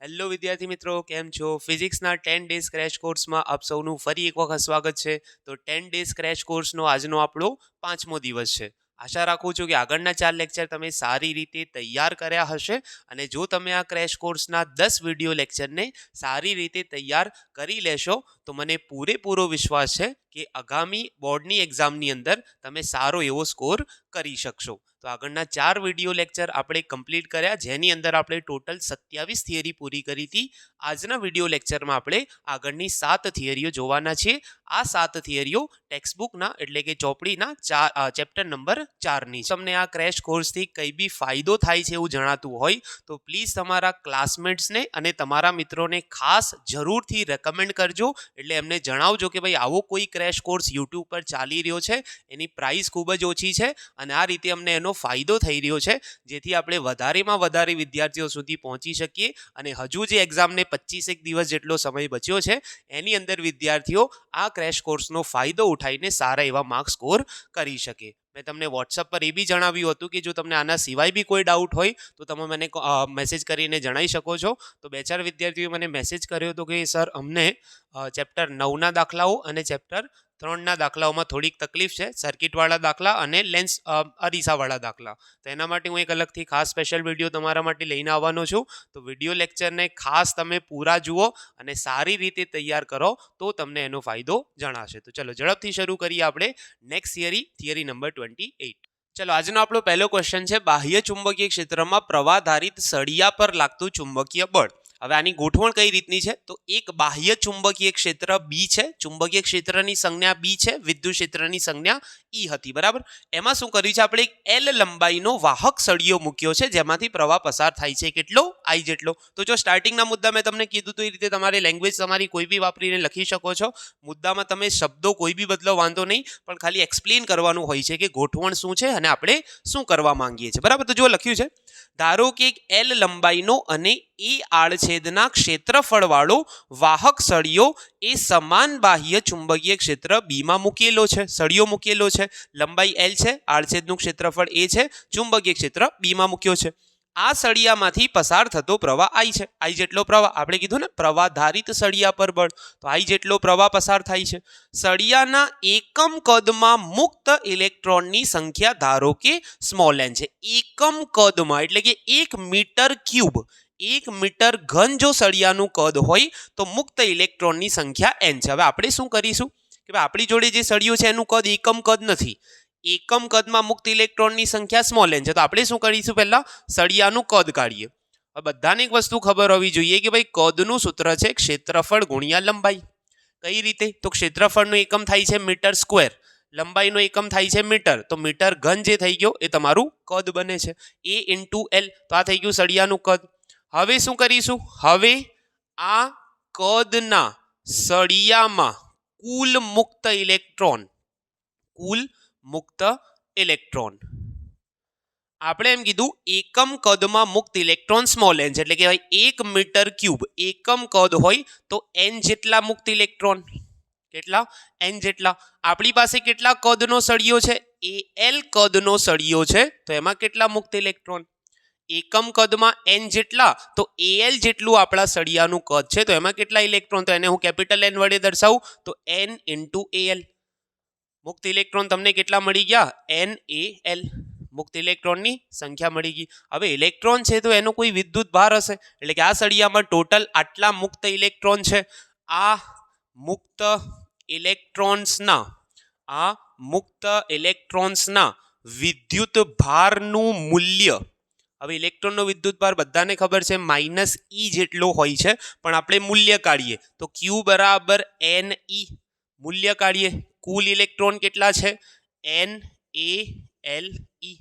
Hello વિદ્યાર્થી મિત્રો, કેમ છો? ફિઝિક્સના 10 ડેઝ ક્રેશ કોર્સમાં આપ સૌનું ફરી એક વખત સ્વાગત છે. તો 10 ડેઝ ક્રેશ કોર્સનો આજનો આપણો 5મો દિવસ છે. આશા રાખું છું કે આગળના 4 લેક્ચર તમે સારી રીતે તૈયાર કર્યા હશે અને જો તમે આ ક્રેશ કોર્સના 10 વિડીયો લેક્ચરને સારી રીતે તૈયાર કરી લેશો તો મને પૂરેપૂરો વિશ્વાસ છે કે આગામી બોર્ડની એક્ઝામની અંદર તમે સારો એવો સ્કોર કરી શકશો. તો આગળના 4 વિડીયો લેક્ચર આપણે કમ્પ્લીટ કર્યા, જેની અંદર આપણે ટોટલ 27 થિયરી પૂરી કરી હતી. આજના વિડીયો લેક્ચરમાં આપણે આગળની 7 થિયરીઓ જોવાના છીએ. આ 7 થિયરીઓ ટેક્સ્ટબુકના એટલે કે ચોપડીના ચેપ્ટર નંબર 4ની. તમને આ ક્રેશ કોર્સથી કંઈ બી ફાયદો થાય છે એવું જણાતું હોય તો પ્લીઝ તમારા ક્લાસમેટ્સને અને તમારા મિત્રોને ખાસ જરૂરથી રેકમેન્ડ કરજો. એટલે એમને જણાવજો કે ભાઈ આવો કોઈ ક્રેશ કોર્સ યુટ્યુબ પર ચાલી રહ્યો છે, એની પ્રાઇસ ખૂબ જ ઓછી છે અને આ રીતે અમને એનો ફાયદો થઈ રહ્યો છે, જેથી આપણે વધારેમાં વધારે વિદ્યાર્થીઓ સુધી પહોંચી શકીએ અને હજુ જે એક્ઝામને 25 દિવસ જેટલો સમય બચ્યો છે એની અંદર વિદ્યાર્થીઓ આ ક્રેશ કોર્સનો ફાયદો ઉઠાવીને સારા એવા માર્ક્સ સ્કોર કરી શકે. મેં તમને વોટ્સઅપ પર એ બી જણાવ્યું હતું કે જો તમને આના સિવાય બી કોઈ ડાઉટ હોય તો તમે મને મેસેજ કરીને જણાવી શકો છો. તો 2-4 વિદ્યાર્થીઓએ મને મેસેજ કર્યો હતો કે સર અમને ચેપ્ટર 9ના દાખલાઓ અને ચેપ્ટર 3ના દાખલાઓમાં થોડીક તકલીફ છે, સર્કિટવાળા દાખલા અને લેન્સ અરીસાવાળા દાખલા. તો એના માટે હું એક અલગથી ખાસ સ્પેશિયલ વિડીયો તમારા માટે લઈને આવવાનો છું. તો વિડીયો લેક્ચરને ખાસ તમે પૂરા જુઓ અને સારી રીતે તૈયાર કરો તો તમને એનો ફાયદો જણાશે. તો ચલો ઝડપથી શરૂ કરીએ આપણે નેક્સ્ટ થિયરી નંબર 28. ચલો આજનો આપણો પહેલો ક્વેશ્ચન છે, બાહ્ય ચુંબકીય ક્ષેત્રમાં પ્રવાહધારિત સળિયા પર લાગતું ચુંબકીય બળ. હવે આની ગોઠવણ કઈ રીતની છે? તો એક બાહ્ય ચુંબકીય ક્ષેત્ર બી છે, ચુંબકીય ક્ષેત્રની સંજ્ઞા બી છે, વિદ્યુત ક્ષેત્રની સંજ્ઞા ઈ હતી, બરાબર. એમાં શું કર્યું છે, આપણે એક એલ લંબાઈનો વાહક સળિયો મૂક્યો છે જેમાંથી પ્રવાહ પસાર થાય છે, કેટલો? આઈ જેટલો. તો જો સ્ટાર્ટિંગના મુદ્દા મેં તમને કીધું તો એ રીતે તમારી લેંગ્વેજ તમારી કોઈ બી વાપરીને લખી શકો છો. મુદ્દામાં તમે શબ્દો કોઈ બી બદલો વાંધો નહીં, પણ ખાલી એક્સપ્લેન કરવાનું હોય છે કે ગોઠવણ શું છે અને આપણે શું કરવા માંગીએ છીએ, બરાબર. તો જો લખ્યું છે, ધારો કે એક એલ લંબાઈનો અને એ આડછેદના ક્ષેત્રફળવાળો વાહક સળિયો એ સમાન બાહ્ય ચુંબકીય ક્ષેત્ર બીમાં મૂકેલો છે. સળિયો મૂકેલો છે, લંબાઈ એલ છે, આડછેદનું ક્ષેત્રફળ એ છે, ચુંબકીય ક્ષેત્ર બીમાં મૂક્યો છે. આ સળિયામાંથી પસાર થતો પ્રવાહ આઈ છે. આઈ જેટલો પ્રવાહ, આપણે કીધું ને પ્રવાહધારિત સળિયા પર બળ, તો આઈ જેટલો પ્રવાહ પસાર થાય છે. સળિયાના એકમ કદમાં મુક્ત ઇલેક્ટ્રોનની સંખ્યા ધારો કે સ્મોલ એન છે. એકમ કદમાં એટલે કે 1 મીટર ક્યુબ, 1 મીટર ઘન જો સળિયાનું કદ હોય તો મુક્ત ઇલેક્ટ્રોનની સંખ્યા એન છે. હવે આપણે શું કરીશું કે ભાઈ આપણી જોડે જે સળિયું છે એનું કદ એકમ કદ નથી, એકમ કદમાં મુક્ત ઇલેક્ટ્રોનની સંખ્યા સ્મોલ એન છે. તો આપણે શું કરીશું, પહેલા સળિયાનું કદ કાઢીએ. હવે બધાને એક વસ્તુ ખબર હોવી જોઈએ કે ભાઈ કદનું સૂત્ર છે ક્ષેત્રફળ ગુણ્યા લંબાઈ. કઈ રીતે? તો ક્ષેત્રફળનો એકમ થાય છે મીટર સ્ક્વેર, લંબાઈનો એકમ થાય છે મીટર, તો મીટર ઘન જે થઈ ગયો એ તમારું કદ બને છે, એ ઇન્ટુ એલ. તો આ થઈ ગયું સળિયાનું કદ. હવે શું કરીશું, હવે આ કદના સળિયામાં કુલ મુક્ત ઇલેક્ટ્રોન, આપણે એમ કીધું એકમ કદમાં મુક્ત ઇલેક્ટ્રોન સ્મોલ એન છે, એટલે કે 1 મીટર ક્યુબ એકમ કદ હોય તો એન જેટલા મુક્ત ઇલેક્ટ્રોન. કેટલા? એન જેટલા. આપણી પાસે કેટલા કદનો સળિયો છે? એ એલ કદનો સળિયો છે, તો એમાં કેટલા મુક્ત ઇલેક્ટ્રોન? એકમ કદમાં એન જેટલા, તો એલ જેટલું આપણા સળિયાનું કદ છે, તો એમાં કેટલા ઇલેક્ટ્રોન? તો એને હું કેપિટલ એન વડે દર્શાવું તો એન ઇન્ટુ એલ. મુક્ત ઇલેક્ટ્રોન તમને કેટલા મળી ગયા? N A L. મુક્ત ઇલેક્ટ્રોનની સંખ્યા મળી ગઈ. હવે ઇલેક્ટ્રોન છે તો એનો કોઈ વિદ્યુત ભાર હશે, એટલે કે આ સળિયામાં ટોટલ આટલા મુક્ત ઇલેક્ટ્રોન છે. આ મુક્ત ઇલેક્ટ્રોન્સના વિદ્યુત ભારનું મૂલ્ય, હવે ઇલેક્ટ્રોનનો વિદ્યુત ભાર બધાને ખબર છે માઇનસ ઈ જેટલો હોય છે, પણ આપણે મૂલ્ય કાઢીએ તો ક્યુ બરાબર એન ઈ. મૂલ્ય કાઢીએ, કુલ ઇલેક્ટ્રોન કેટલા છે? N A L E.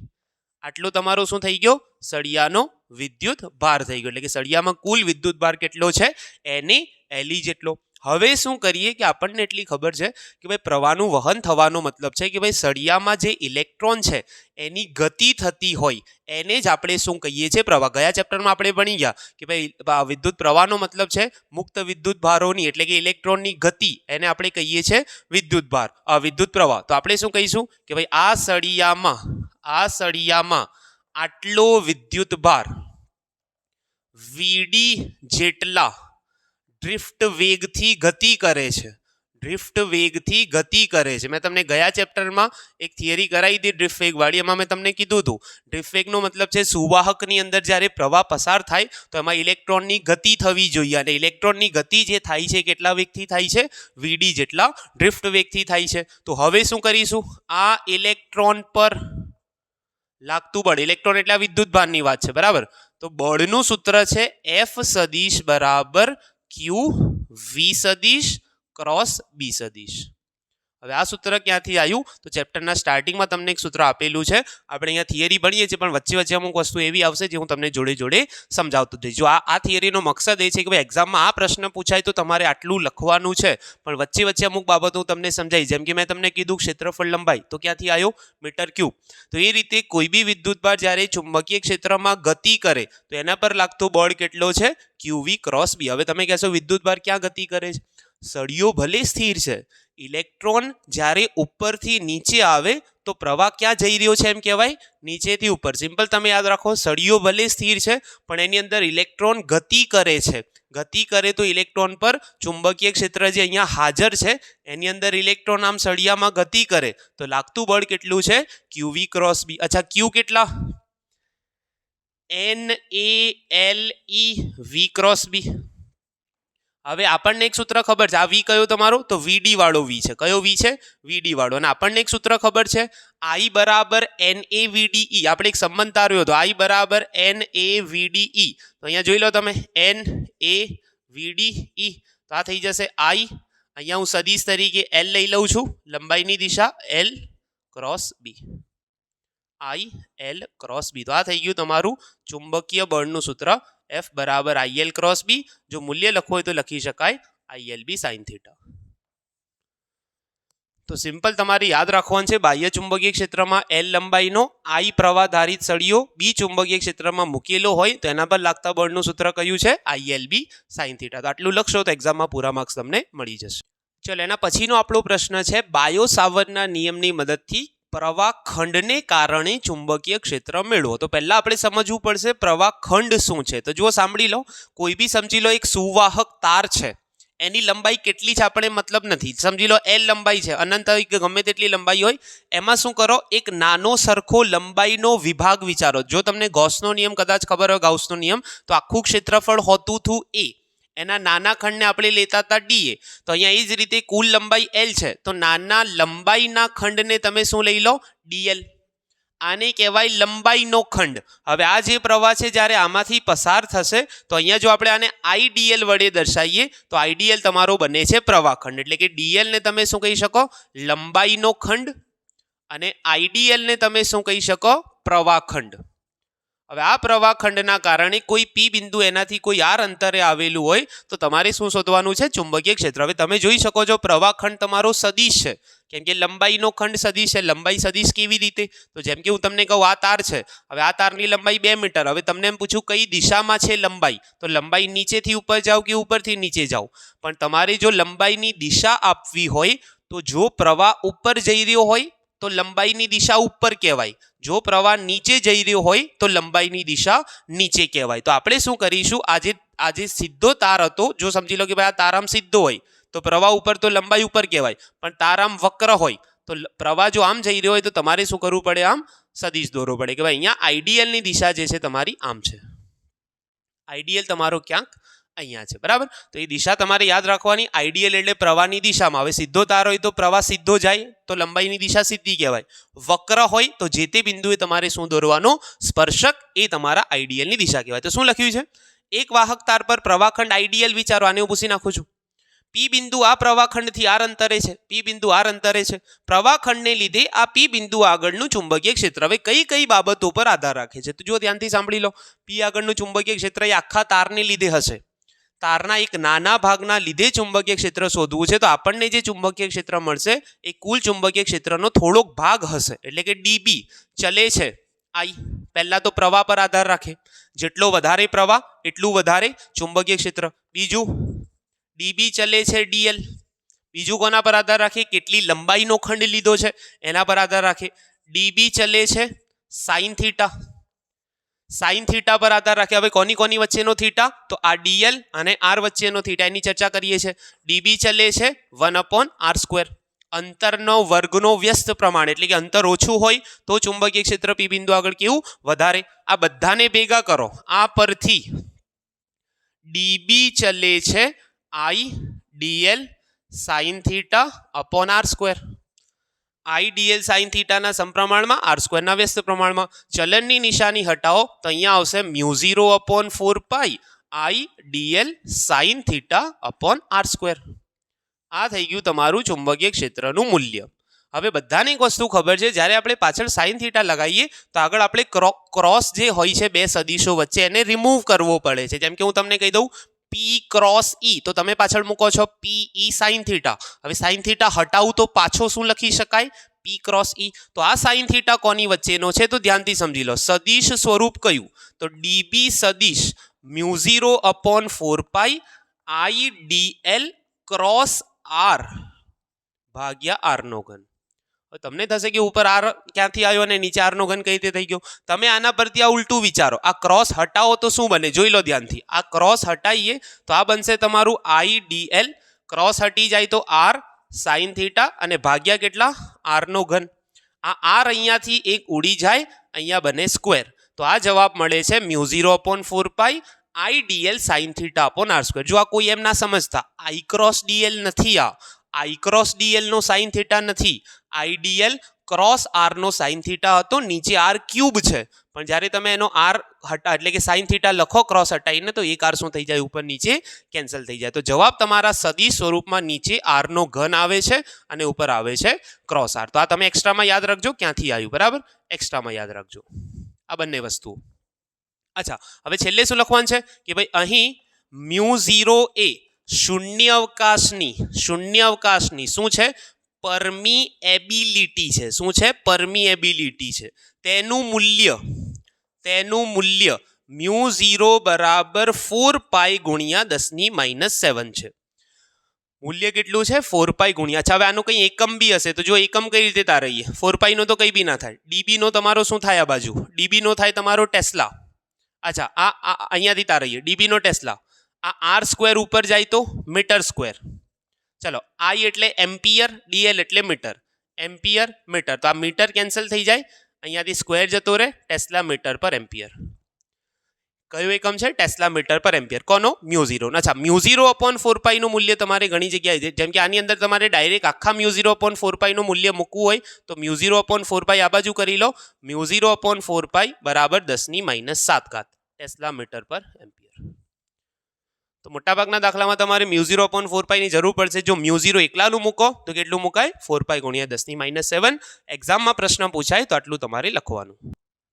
આટલો તમારો શું થઈ ગયો? સળિયાનો વિદ્યુત ભાર થઈ ગયો. એટલે કે સળિયામાં કુલ વિદ્યુત ભાર કેટલો છે? એન એ એલ ઈ જેટલો. હવે શું કરીએ કે આપણને એટલી ખબર છે કે ભાઈ પ્રવાહનું વહન થવાનો મતલબ છે કે ભાઈ સળિયામાં જે ઇલેક્ટ્રોન છે એની ગતિ થતી હોય એને જ આપણે શું કહીએ છીએ? પ્રવાહ. ગયા ચેપ્ટરમાં આપણે ભણી ગયા કે ભાઈ વિદ્યુત પ્રવાહનો મતલબ છે મુક્ત વિદ્યુત ભારોની એટલે કે ઇલેક્ટ્રોનની ગતિ, એને આપણે કહીએ છીએ વિદ્યુત ભાર, વિદ્યુત પ્રવાહ. તો આપણે શું કહીશું કે ભાઈ આ સળિયામાં આટલો વિદ્યુત ભાર વીડી જેટલા ડ્રિફ્ટ વેગથી ગતિ કરે છે. ડ્રિફ્ટ વેગથી ગતિ કરે છે. મેં તમને ગયા ચેપ્ટરમાં એક થિયરી કરાવી હતી ડ્રિફ્ટ વેગ વાળી. એમાં મેં તમને કીધું હતું ડ્રિફ્ટ વેગનો મતલબ છે સુવાહકની અંદર જ્યારે પ્રવાહ પસાર થાય તો એમાં ઇલેક્ટ્રોનની ગતિ થવી જોઈએ, અને ઇલેક્ટ્રોનની ગતિ જે થાય છે કેટલા વેગથી થાય છે? વીડી જેટલા ડ્રિફ્ટ વેગથી થાય છે. તો હવે શું કરીશું? આ ઇલેક્ટ્રોન પર લાગતું બળ, ઇલેક્ટ્રોન એટલે વિદ્યુત ભારની વાત છે, બરાબર? તો બળનું સૂત્ર છે F સદિશ બરાબર Q V સદિશ ક્રોસ બી સદિશ. હવે આ સૂત્ર ક્યાંથી આવ્યું? તો ચેપ્ટરના સ્ટાર્ટિંગમાં તમને એક સૂત્ર આપેલું છે. આપણે અહીંયા થિયરી ભણીએ છીએ, પણ વચ્ચે વચ્ચે અમુક વસ્તુ એવી આવશે જે હું તમને જોડે જોડે સમજાવતો જઈશ. જો આ થિયરીનો મકસદ એ છે કે ભાઈ એક્ઝામમાં આ પ્રશ્ન પૂછાય તો તમારે આટલું લખવાનું છે, પણ વચ્ચે વચ્ચે અમુક બાબતો હું તમને સમજાવીશ. જેમ કે મેં તમને કીધું ક્ષેત્રફળ લંબાઈ, તો ક્યાંથી આવ્યો? Metre cube. તો એ રીતે કોઈ બી વિદ્યુતભાર જ્યારે ચુંબકીય ક્ષેત્રમાં ગતિ કરે તો એના પર લાગતો બળ કેટલો છે? QV cross B. હવે તમે કહેશો વિદ્યુતભાર ક્યાં ગતિ કરે છે? સળિયો ભલે સ્થિર છે, ઇલેક્ટ્રોન જ્યારે ઉપરથી નીચે આવે તો પ્રવાહ ક્યાં જઈ રહ્યો છે એમ કહેવાય? નીચેથી ઉપર. સિમ્પલ તમે યાદ રાખો, સળિયો ભલે સ્થિર છે પણ એની અંદર ઇલેક્ટ્રોન ગતિ કરે છે. ગતિ કરે તો ઇલેક્ટ્રોન પર ચુંબકીય ક્ષેત્ર જે અહીંયા હાજર છે એની અંદર ઇલેક્ટ્રોન આમ સળિયામાં ગતિ કરે તો લાગતું બળ કેટલું છે? QV cross B. અચ્છા, Q કેટલા? NaLe V cross B. હવે આપણને એક સૂત્ર ખબર છે, આ વી કયો તમારો? તો વીડી વાળો વી છે. કયો વી છે? વીડી વાળો. અને આપણને એક સૂત્ર ખબર છે I બરાબર NaVDE. આપણે એક સંબંધ તાર્યો હતો I બરાબર NaVDE. તો અહીંયા જોઈ લો તમે NaVDE. તો આ થઈ જશે I. અહીંયા હું સદિશ તરીકે L લઈ લઉં છું, લંબાઈની દિશા L cross B. I L cross B. તો આ થઈ ગયું તમારું ચુંબકીય બળનું સૂત્ર F બરાબર IL ક્રોસ બી. જો મૂલ્ય લખવું હોય તો લખી શકાય ILB સાઇન થીટા. તો સિમ્પલ તમારે યાદ રાખવાનું છે, બાહ્ય ચુંબકીય ક્ષેત્રમાં L લંબાઈનો I પ્રવાહ ધારિત સળિયો બી ચુંબકીય ક્ષેત્રમાં મૂકેલો હોય તો એના પર લાગતા બળનું સૂત્ર કયું છે? ILB sine theta. તો આટલું લખશો તો એક્ઝામમાં પૂરા માર્ક્સ તમને મળી જશે. ચલો, એના પછીનો આપણો પ્રશ્ન છે બાયો સાવર્ટના નિયમની મદદથી પ્રવાહ ખંડને કારણે ચુંબકીય ક્ષેત્ર મેળવો. તો પહેલા આપણે સમજવું પડશે પ્રવાહ ખંડ શું છે. તો જુઓ, સાંભળી લો. કોઈ બી સમજી લો એક સુવાહક તાર છે, એની લંબાઈ કેટલી છે આપણે મતલબ નથી. સમજી લો L લંબાઈ છે, અનંત ગમે તેટલી લંબાઈ હોય. એમાં શું કરો? એક નાનો સરખો લંબાઈનો વિભાગ વિચારો. જો તમને ગૌસનો નિયમ કદાચ ખબર હોય, ગાઉસનો નિયમ, તો આખું ક્ષેત્રફળ હોતું હતું A, એના નાના ખંડને આપણે લેતા હતા DA. તો અહીંયા એ જ રીતે કુલ લંબાઈ L છે, તો નાના લંબાઈના ખંડને તમે શું લઈ લો? DL. આને કહેવાય લંબાઈનો ખંડ. હવે આ જે પ્રવાહ છે જ્યારે આમાંથી પસાર થશે તો અહીંયા જો આપણે આને IDL વડે દર્શાવીએ તો IDL તમારો બને છે પ્રવાહ ખંડ. એટલે કે DL ને તમે શું કહી શકો? લંબાઈનો ખંડ. અને IDL ને તમે શું કહી શકો? પ્રવાહ ખંડ. હવે આ પ્રવાહ ખંડના કારણે કોઈ P બિંદુ એનાથી કોઈ R અંતરે આવેલું હોય તો તમારે શું શોધવાનું છે? ચુંબકીય ક્ષેત્ર. હવે તમે જોઈ શકો છો પ્રવાહ ખંડ તમારો સદિશ છે, કેમ કે લંબાઈનો ખંડ સદિશ છે. લંબાઈ સદિશ કેવી રીતે? તો જેમ કે હું તમને કહું આ તાર છે, હવે આ તારની લંબાઈ 2 મીટર. હવે તમને એમ પૂછું કઈ દિશામાં છે લંબાઈ, તો લંબાઈ નીચેથી ઉપર જાઓ કે ઉપરથી નીચે જાઓ? પણ તમારે જો લંબાઈની દિશા આપવી હોય તો જો પ્રવાહ ઉપર જઈ રહ્યો હોય તો લંબાઈની દિશા ઉપર કહેવાય, જો પ્રવાહ નીચે જઈ રહ્યો હોય તો લંબાઈની દિશા નીચે કહેવાય. તો આપણે શું કરીશું? આજે સીધો તાર હતો, જો સમજી લો કે ભાઈ આ તાર આમ સીધો હોય તો પ્રવાહ ઉપર તો લંબાઈ ઉપર કહેવાય, પણ તાર આમ વક્ર હોય તો પ્રવાહ જો આમ જઈ રહ્યો હોય તો તમારે શું કરવું પડે? આમ સદિશ દોરવો પડે કે ભાઈ અહીંયા IDL ની દિશા જે છે તમારી આમ છે. IDL તમારો ક્યાંક અહીંયા છે, બરાબર? તો એ દિશા તમારે યાદ રાખવાની. IDL એટલે પ્રવાહની દિશામાં. હવે સીધો તાર હોય તો પ્રવાહ સીધો જાય તો લંબાઈની દિશા સીધી કહેવાય. વક્ર હોય તો જે તે બિંદુએ તમારે શું દોરવાનો? સ્પર્શક. એ તમારા IDL ની દિશા કહેવાય. તો શું લખ્યું છે? એક વાહક તાર પર પ્રવાહખંડ IDL વિચારો. આને હું પૂછી નાખું છું. P બિંદુ આ પ્રવાહખંડથી R અંતરે છે. P બિંદુ R અંતરે છે. પ્રવાહખંડને લીધે આ P બિંદુ આગળનું ચુંબકીય ક્ષેત્ર હવે કઈ કઈ બાબતો પર આધાર રાખે છે? તો જો ધ્યાનથી સાંભળી લો. P આગળનું ચુંબકીય ક્ષેત્ર એ આખા તારને લીધે હશે. તારના એક નાના ભાગના લીધે ચુંબકીય ક્ષેત્ર શોધવું છે તો આપણને જે ચુંબકીય ક્ષેત્ર મળશે એ કુલ ચુંબકીય ક્ષેત્રનો થોડોક ભાગ હશે, એટલે કે DB ચલે છે I. પહેલા તો પ્રવાહ પર આધાર રાખે, જેટલો વધારે પ્રવાહ એટલું વધારે ચુંબકીય ક્ષેત્ર. બીજું DB ચલે છે DL. બીજું કોના પર આધાર રાખે? કેટલી લંબાઈનો ખંડ લીધો છે એના પર આધાર રાખે. DB ચલે છે સાઇન થીટા. સાઇન થીટા પર આધાર રાખે. હવે કોની વચ્ચેનો થીટા? તો આ ડીએલ અને આર વચ્ચેનો થીટા, એની ચર્ચા કરીએ છીએ. ડીબી ચલે છે 1/r². અંતરનો વર્ગનો વ્યસ્ત પ્રમાણ, એટલે કે અંતર ઓછું હોય તો ચુંબકીય ક્ષેત્ર પી બિંદુ આગળ કેવું? વધારે. આ બધાને ભેગા કરો. આ પરથી ડીબી ચલે છે I dl sine theta upon r². I dl sine થીટાના સમપ્રમાણમાં, r² ના વ્યસ્ત પ્રમાણમાં. ચલનની નિશાની હટાવો તો અહીંયા આવશે μ0/4π I dl sine theta upon r². આ થઈ ગયું તમારું ચુંબકીય ક્ષેત્રનું મૂલ્ય. હવે બધાને એક વસ્તુ ખબર છે, જ્યારે આપણે પાછળ સાઇન થીટા લગાવીએ તો આગળ આપણે ક્રોસ જે હોય છે બે સદીશો વચ્ચે, એને રિમૂવ કરવો પડે છે. જેમ કે હું તમને કહી દઉં પી ક્રોસ ઈ, તો તમે પાછળ મૂકો છો પી ઈ સાઇન થીટા. હવે સાઇન થીટા હટાવું તો પાછો શું લખી શકાય? પી ક્રોસ ઈ. તો આ સાઇન થીટા કોની વચ્ચેનો છે? તો ધ્યાનથી સમજી લો. સદિશ સ્વરૂપ કયું? તો ડીબી સદિશ μ0/4π આઈ ડીએલ ક્રોસ આર ભાગ્યા આરનો ઘન. તમને થશે કે ઉપર આર ક્યાંથી આવ્યો અને નીચે આરનો ઘન કઈ રીતે થઈ ગયો? તમે આના પરથી આ ઉલટું વિચારો. આ ક્રોસ હટાવો તો શું બને? જોઈ લો ધ્યાનથી. આ ક્રોસ હટાવીએ તો આ બનશે તમારું આઈ ડીએલ. ક્રોસ હટી જાય તો આર સાઇન થીટા અને ભાગ્યા કેટલા? આરનો ઘન. આ આર અહીંયાથી એક ઉડી જાય, અહીંયા બને સ્ક્વેર. તો આ જવાબ મળે છે μ0/4π I dl sine theta upon r². જો આ કોઈ એમ ના સમજતા, આઈ ક્રોસ ડીએલ નથી. આ આઈ ક્રોસ ડીએલ નો સાઇન થીટા નથી. આઈ ડીએલ ક્રોસ આર નો સાઇન થીટા હતો. નીચે આર ક્યુબ છે, પણ જ્યારે તમે એનો આર હટા એટલે કે સાઇન થીટા લખો ક્રોસ હટાવીને, તો એક આર શું થઈ જાય? ઉપર નીચે કેન્સલ થઈ જાય. તો જવાબ તમારા સદિશ સ્વરૂપમાં નીચે આરનો ઘન આવે છે અને ઉપર આવે છે ક્રોસ આર. તો આ તમે એક્સ્ટ્રામાં યાદ રાખજો ક્યાંથી આવ્યું. બરાબર, એક્સ્ટ્રામાં યાદ રાખજો આ બંને વસ્તુઓ. અચ્છા, હવે છેલ્લે શું લખવાનું છે કે ભાઈ અહીં μ0 એ શૂન્યાવકાશની શું છે? પરમીએબિલિટી છે. શું છે? પરમીએબિલિટી છે. તેનું મૂલ્ય μ0 બરાબર 4π ગુણ્યા 10⁻⁷ છે. મૂલ્ય કેટલું છે? 4π ગુણ્યા. અચ્છા, હવે આનું કંઈ એકમ બી હશે તો જો એકમ કઈ રીતે તારવીએ? 4π નો તો કંઈ બી ના થાય. ડીબી નો તમારો શું થાય? આ બાજુ ડીબી નો થાય તમારો ટેસ્લા. અચ્છા, આ અહીંયાથી તારવીએ ડીબી નો ટેસ્લા. આ r² ઉપર જાય તો મીટર સ્ક્વેર. ચલો, આઈ એટલે એમ્પિયર, ડીએલ એટલે મીટર. એમ્પિયર મીટર, તો આ મીટર કેન્સલ થઈ જાય, અહીંયાથી સ્ક્વેર જતો રહે. ટેસ્લા મીટર પર એમ્પિયર. કયો એકમ છે? ટેસ્લા મીટર પર એમ્પિયર. કોનો? μ0. અચ્છા, μ0/4π નું મૂલ્ય તમારે ઘણી જગ્યાએ, જેમ કે આની અંદર તમારે ડાયરેક્ટ આખા μ0/4π નું મૂલ્ય મૂકવું હોય તો μ0/4π આ બાજુ કરી લો. μ0/4π બરાબર 10⁻⁷ ટેસ્લા મીટર પર એમ્પિયર. તો મોટાભાગના દાખલામાં તમારે μ0/4π ની જરૂર પડશે. જો μ0 એકલાનું મૂકો તો કેટલું મુકાય? 4π ગુણ્યા 10⁻⁷. એક્ઝામમાં પ્રશ્ન પૂછાય તો આટલું તમારે લખવાનું.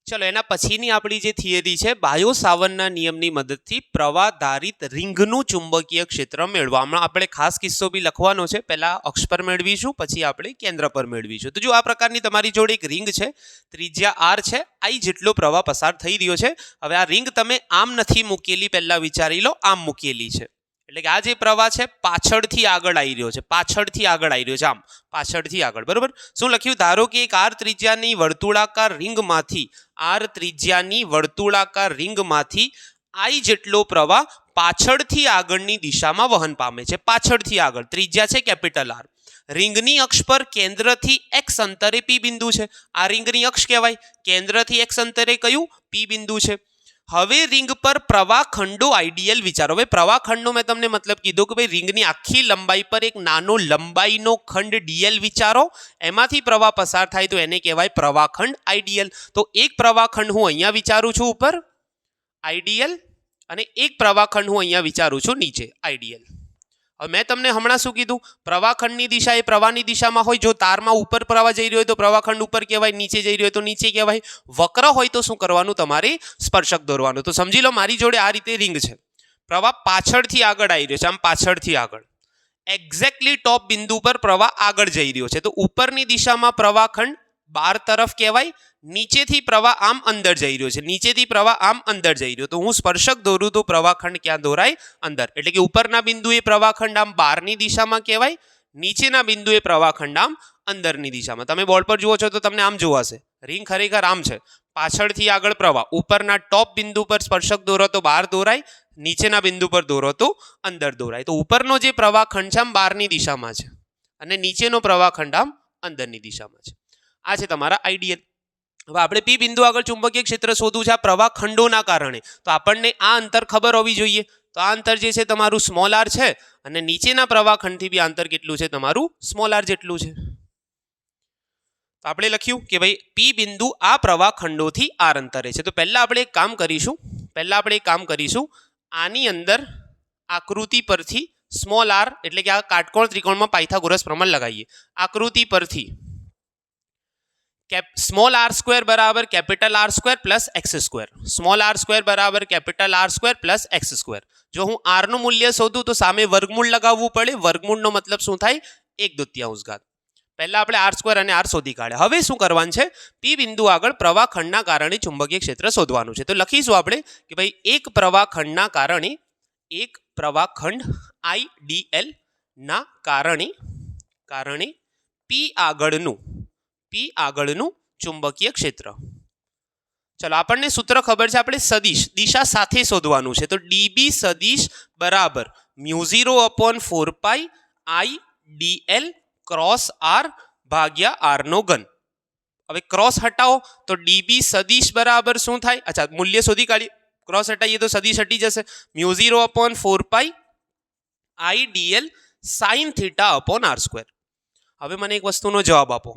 ચલો, એના પછીની આપણી જે થિયરી છે, બાયો સાવર્નના નિયમની મદદથી પ્રવાહધારિત રિંગનું ચુંબકીય ક્ષેત્ર મેળવવા. હમણાં આપણે ખાસ કિસ્સો બી લખવાનો છે. પહેલા અક્ષ પર મેળવીશું, પછી આપણે કેન્દ્ર પર મેળવીશું. તો જો આ પ્રકારની તમારી જોડે એક રિંગ છે, ત્રિજ્યા આર છે, આઈ જેટલો પ્રવાહ પસાર થઈ રહ્યો છે. હવે આ રિંગ તમે આમ નથી મૂકેલી, પહેલા વિચારી લો, આમ મૂકેલી છે. એટલે કે આ જે પ્રવાહ છે પાછળથી આગળ આવી રહ્યો છે, આમ પાછળથી આગળ. બરોબર, શું લખ્યું? ધારો કે એક આર ત્રિજ્યાની વર્તુળાકાર રિંગમાંથી આઈ જેટલો પ્રવાહ પાછળથી આગળની દિશામાં વહન પામે છે. પાછળથી આગળ, ત્રિજ્યા છે કેપિટલ આર. રિંગની અક્ષ પર કેન્દ્રથી એક્સ અંતરે પી બિંદુ છે. આ રિંગની અક્ષ કહેવાય. કેન્દ્રથી એક્સ અંતરે કયું? પી બિંદુ છે. હવે રિંગ પર પ્રવાહખંડો આઈડિયલ વિચારો. હવે પ્રવાહખંડનો મેં તમને મતલબ કીધું કે ભાઈ રિંગની આખી લંબાઈ પર એક નાનો લંબાઈનો ખંડ ડીએલ વિચારો, એમાંથી પ્રવાહ પસાર થાય તો એને કહેવાય પ્રવાહખંડ આઈડિયલ. તો એક પ્રવાહખંડ હું અહીંયા વિચારું છું ઉપર, આઈડિયલ, અને એક પ્રવાહખંડ હું અહીંયા વિચારું છું નીચે, આઈડિયલ. હવે મેં તમને હમણાં શું કીધું? પ્રવાહખંડની દિશા એ પ્રવાહની દિશામાં હોય. જો તારમાં ઉપર પ્રવાહ જઈ રહ્યો હોય તો પ્રવાહખંડ ઉપર કહેવાય, નીચે જઈ રહ્યો હોય તો નીચે કહેવાય. વક્ર હોય તો શું કરવાનું? તમારે સ્પર્શક દોરવાનું. તો સમજી લો, મારી જોડે આ રીતે રિંગ છે, પ્રવાહ પાછળથી આગળ આવી રહ્યો છે, આમ પાછળથી આગળ. એક્ઝેક્ટલી ટોપ બિંદુ પર પ્રવાહ આગળ જઈ રહ્યો છે, તો ઉપરની દિશામાં પ્રવાહખંડ બાર તરફ કહેવાય. નીચેથી પ્રવાહ આમ અંદર જઈ રહ્યો છે, તો હું સ્પર્શક દોરું તો પ્રવાહખંડ ક્યાં દોરાય? અંદર. એટલે કે ઉપરના બિંદુએ પ્રવાહખંડ આમ બહારની દિશામાં કહેવાય, નીચેના બિંદુએ પ્રવાહખંડ આમ અંદરની દિશામાં. તમે બોર્ડ પર જુઓ છો તો તમને આમ જોવાશે. રિંગ ખરેખર આમ છે. પાછળથી આગળ પ્રવાહ. ઉપરના ટોપ બિંદુ પર સ્પર્શક દોરો તો બહાર દોરાય, નીચેના બિંદુ પર દોરો તો અંદર દોરાય. તો ઉપરનો જે પ્રવાહખંડ છે આમ બહારની દિશામાં છે અને નીચેનો પ્રવાહખંડ આમ અંદરની દિશામાં છે. આ છે તમારા આઈડિયલ. હવે આપણે પી બિંદુ આગળ ચુંબકીય ક્ષેત્ર શોધવું છે આ પ્રવાહખંડોના કારણે. તો આપણને આ અંતર ખબર હોવી જોઈએ. તો આ અંતર જે છે તમારું સ્મોલ આર છે અને નીચેના પ્રવાહખંડથી બી અંતર કેટલું છે તમારું સ્મોલ આર જેટલું છે. તો આપણે લખ્યું કે ભાઈ પી બિંદુ આ પ્રવાહખંડોથી આર અંતરે છે. તો પહેલા આપણે એક કામ કરીશું. આની અંદર આકૃતિ પરથી સ્મોલ આર એટલે કે આ કાટકોણ ત્રિકોણમાં પાયથાગોરસ પ્રમેય લગાવીએ. આકૃતિ પરથી સ્મોલ આર સ્ક્વેર બરાબર capital R square plus X square. Small R square બરાબર capital R square plus X square. જો હું આર નું મૂલ્ય શોધું તો સામે વર્ગમૂળ લગાવવું પડે. વર્ગમૂળનો મતલબ શું થાય? 1/2 ઘાત. પહેલા આપણે આર સ્ક્વેર અને આર શોધી કાઢ્યા. હવે શું કરવાનું છે? પી બિંદુ આગળ પ્રવાહખંડના કારણે ચુંબકીય ક્ષેત્ર શોધવાનું છે. તો લખીશું આપણે કે ભાઈ એક પ્રવાહખંડના કારણે એક પ્રવાહખંડ આઈડીએલ ના કારણે પી આગળનું ચુંબકીય ક્ષેત્ર. ચલો આપણને સૂત્ર ખબર છે. આપણે સદિશ દિશા સાથે શોધવાનું છે. તો ડીબી સદિશ બરાબર μ0/4π IDL ક્રોસ આર ભાગ્યા આર નો ઘન. હવે ક્રોસ હટાવો તો ડીબી સદિશ બરાબર શું થાય? અચ્છા, મૂલ્ય શોધી કાઢીએ. ક્રોસ હટાવીએ તો સદિશ હટી જશે. μ0/4π IDL sin θ/r². હવે મને એક વસ્તુનો જવાબ આપો.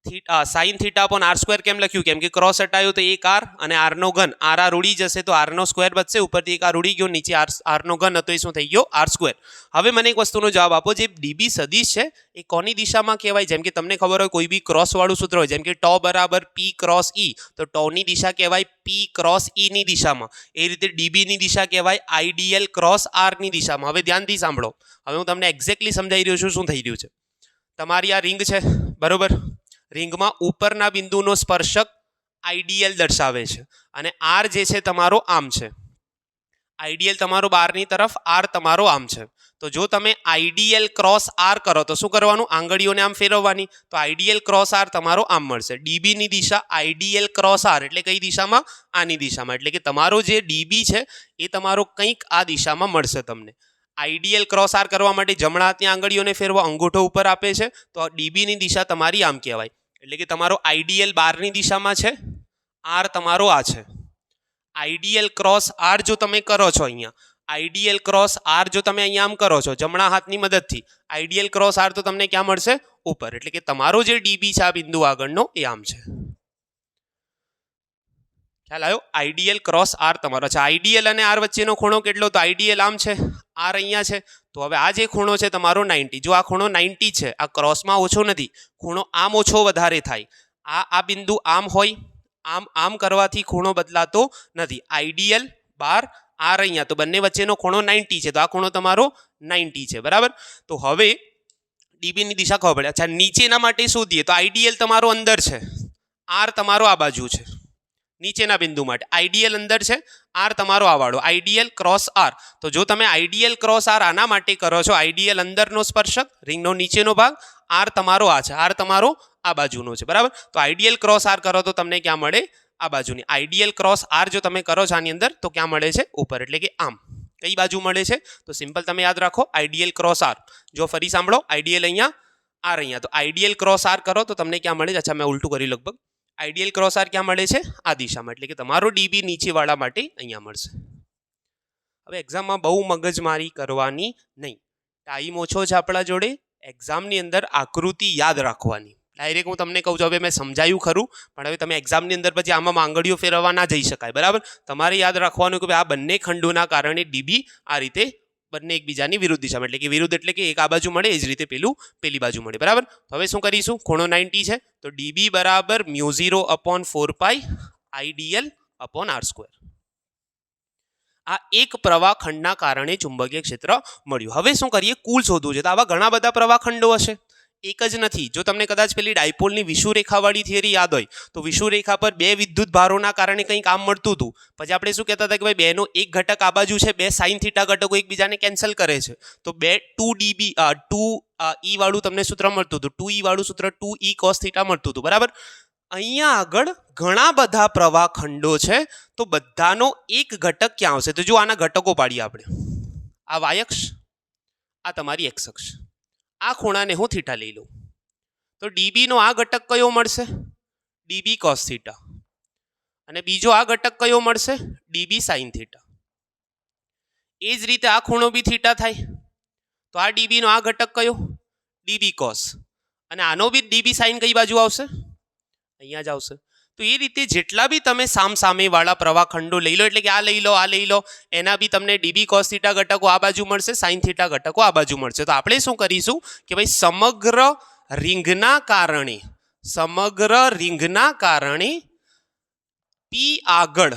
sin θ/r² કેમ લખ્યું? કેમ કે ક્રોસ હટાયો તો એક આર અને આર નો ઘન. આર ઉડી જશે તો આર નો સ્ક્વેર બચશે. ઉપરથી એક આર ઉડી ગયો, નીચે આર નો ઘન હતો એ શું થઈ ગયો? r². હવે મને એક વસ્તુનો જવાબ આપો. જે ડીબી સદિશ છે એ કોની દિશામાં કહેવાય? જેમ કે તમને ખબર હોય કોઈ બી ક્રોસ વાળું સૂત્ર હોય, જેમ કે ટ બરાબર પી ક્રોસ ઈ, તો ટની દિશા કહેવાય પી ક્રોસ ઈ ની દિશામાં. એ રીતે ડીબી ની દિશા કહેવાય આઈડીએલ ક્રોસ આર ની દિશામાં. હવે ધ્યાનથી સાંભળો. હવે હું તમને એક્ઝેક્ટલી સમજાવી રહ્યો છું શું થઈ રહ્યું છે. તમારી આ રિંગ છે બરોબર. રિંગમાં ઉપરના બિંદુનો સ્પર્શક આઈડીએલ દર્શાવે છે અને આર જે છે તમારો આમ છે. આઈડીએલ તમારો બહારની તરફ, આર તમારો આમ છે. તો જો તમે આઈડીએલ ક્રોસ આર કરો તો શું કરવાનું? આંગળીઓને આમ ફેરવવાની. તો આઈડીએલ ક્રોસ આર તમારો આમ મળશે. ડીબી ની દિશા આઈડીએલ ક્રોસ આર એટલે કઈ દિશામાં? આની દિશામાં. એટલે કે તમારો જે ડીબી છે એ તમારો કંઈક આ દિશામાં મળશે તમને. આઈડીએલ ક્રોસ આર કરવા માટે જમણા હાથની આંગળીઓને ફેરવો, અંગૂઠો ઉપર આપે છે તો ડીબી ની દિશા તમારી આમ કહેવાય. એટલે કે તમારો આઈડીએલ બહારની દિશામાં છે, આર તમારો આ છે. આઈડીએલ ક્રોસ આર જો તમે કરો છો અહીંયા, આઈડીએલ ક્રોસ આર જો તમે અહીંયા આમ કરો છો જમણા હાથની મદદથી, આઈડીએલ ક્રોસ આર તો તમને ક્યાં મળશે? ઉપર. એટલે કે તમારો જે ડીબી છે આ બિંદુ આગળનો એ આમ છે. ખ્યાલ આવ્યો? આઈડીએલ ક્રોસ આર તમારો છે. આઈડીએલ અને આર વચ્ચેનો ખૂણો કેટલો? તો આઈડીએલ આમ છે, આર અહીંયા છે. તો હવે આ જે ખૂણો છે તમારો 90. જો આ ખૂણો 90 છે, આ ક્રોસમાં ઓછો નથી, ખૂણો આમ ઓછો વધારે થાય. આ બિંદુ આમ હોય, આમ કરવાથી ખૂણો બદલાતો નથી. આઈડીએલ બાર, આર અહીંયા, તો બંને વચ્ચેનો ખૂણો 90 છે. તો આ ખૂણો તમારો 90 છે બરાબર. તો હવે ડીબી ની દિશા ખબર પડે. અચ્છા, નીચેના માટે શોધીએ તો આઈડીએલ તમારો અંદર છે, આર તમારો આ બાજુ છે. નીચેના બિંદુ માટે આઈડીએલ અંદર છે, આર તમારો આ વાળો, આઈડીએલ ક્રોસ આર. તો જો તમે આઈડીએલ ક્રોસ આર આના માટે કરો છો, આઈડીએલ અંદરનો સ્પર્શક, રિંગનો નીચેનો ભાગ, આર તમારો આ છે, આર તમારો આ બાજુનો છે બરાબર. તો આઈડીએલ ક્રોસ આર કરો તો તમને ક્યાં મળે? આ બાજુની. આઈડીએલ ક્રોસ આર જો તમે કરો છો આની અંદર તો ક્યાં મળે છે? ઉપર. એટલે કે આમ. કઈ બાજુ મળે છે? તો સિમ્પલ તમે યાદ રાખો, આઈડીએલ ક્રોસ આર. જો ફરી સાંભળો, આઈડીએલ અહીંયા, આર અહીંયા. તો આઈડીએલ ક્રોસ આર કરો તો તમને ક્યાં મળે છે? અચ્છા, મેં ઉલટું કર્યું લગભગ. આઈડીએલ ક્રોસ આર ક્યાં મળે છે? આ દિશામાં. એટલે કે તમારો ડીબી નીચેવાળા માટે અહીંયા મળશે. હવે એક્ઝામમાં બહુ મગજમારી કરવાની નહીં. ટાઈમ ઓછો છે આપણા જોડે. એક્ઝામની અંદર આકૃતિ યાદ રાખવાની. ડાયરેક્ટ હું તમને કહું છું, હવે મેં સમજાયું ખરું, પણ હવે તમે એક્ઝામની અંદર પછી આમાં આંગળીઓ ફેરવવા ના જઈ શકાય બરાબર. તમારે યાદ રાખવાનું કે આ બંને ખંડોના કારણે ડીબી આ રીતે બંને એકબીજાની વિરુદ્ધ દિશામાં, એટલે કે વિરુદ્ધ એટલે કે એક આ બાજુ મળે એ જ રીતે પેલી બાજુ મળે બરાબર. હવે શું કરીશું? ખૂણો 90 છે તો ડીબી બરાબર μ0/4π IDL/r². આ એક પ્રવાહખંડના કારણે ચુંબકીય ક્ષેત્ર મળ્યું. હવે શું કરીએ? કુલ શોધવું છે. તો આવા ઘણા બધા પ્રવાહખંડો હશે, એક જ નથી. જો તમને કદાચ પેલી ડાયપોલની વિષુરેખાવાળી થિયરી યાદ હોય તો વિષુરેખા પર બે વિદ્યુત ભારોના કારણે કંઈ કામ મળતું હતું. પછી આપણે શું કહેતા હતા કે ભાઈ બેનો એક ઘટક આ બાજુ છે, બે સાઇન થીટા ઘટકો એકબીજાને કેન્સલ કરે છે, તો બે 2 ઈ વાળું તમને સૂત્ર મળતું હતું, 2 ઈ વાળું સૂત્ર 2 ઈ કોસ થીટા મળતું હતું. બરાબર. અહીંયા આગળ ઘણા બધા પ્રવાહ ખંડો છે, તો બધાનો એક ઘટક ક્યાં આવશે? તો જો આના ઘટકો પાડીએ આપણે. આ વાય અક્ષ, આ તમારી એક્સ અક્ષ. આ ખૂણાને હું થીટા લઈ લઉં તો ડીબી નો આ ઘટક કયો મળશે? DB cos theta. અને બીજો આ ઘટક કયો મળશે? DB sine theta. એ જ રીતે આ ખૂણો બી થીટા થાય, તો આ ડીબી નો આ ઘટક કયો? DB cos. અને આનો બી ડીબી સાઇન કઈ બાજુ આવશે? અહીંયા જ આવશે. તો એ રીતે જેટલા બી તમે સામસામેવાળા પ્રવાહ ખંડો લઈ લો, એટલે કે આ લઈ લો, આ લઈ લો, એના બી તમને ડીબી કોસ થીટા ઘટકો આ બાજુ મળશે, સાઇન થીટા ઘટકો આ બાજુ મળશે. તો આપણે શું કરીશું કે ભાઈ સમગ્ર રિંગના કારણે પી આગળ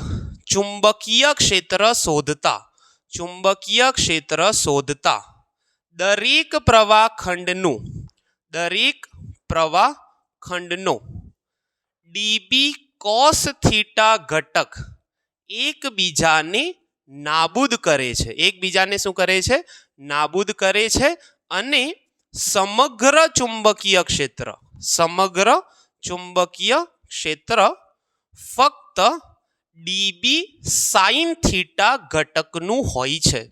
ચુંબકીય ક્ષેત્ર શોધતા દરેક પ્રવાહ ખંડનો ડીબી કોસ થીટા ઘટક એકબીજાને નાબૂદ કરે છે. એકબીજાને શું કરે છે? નાબૂદ કરે છે. અને સમગ્ર ચુંબકીય ક્ષેત્ર ફક્ત ડીબી સાઇન થીટા ઘટકનું હોય છે.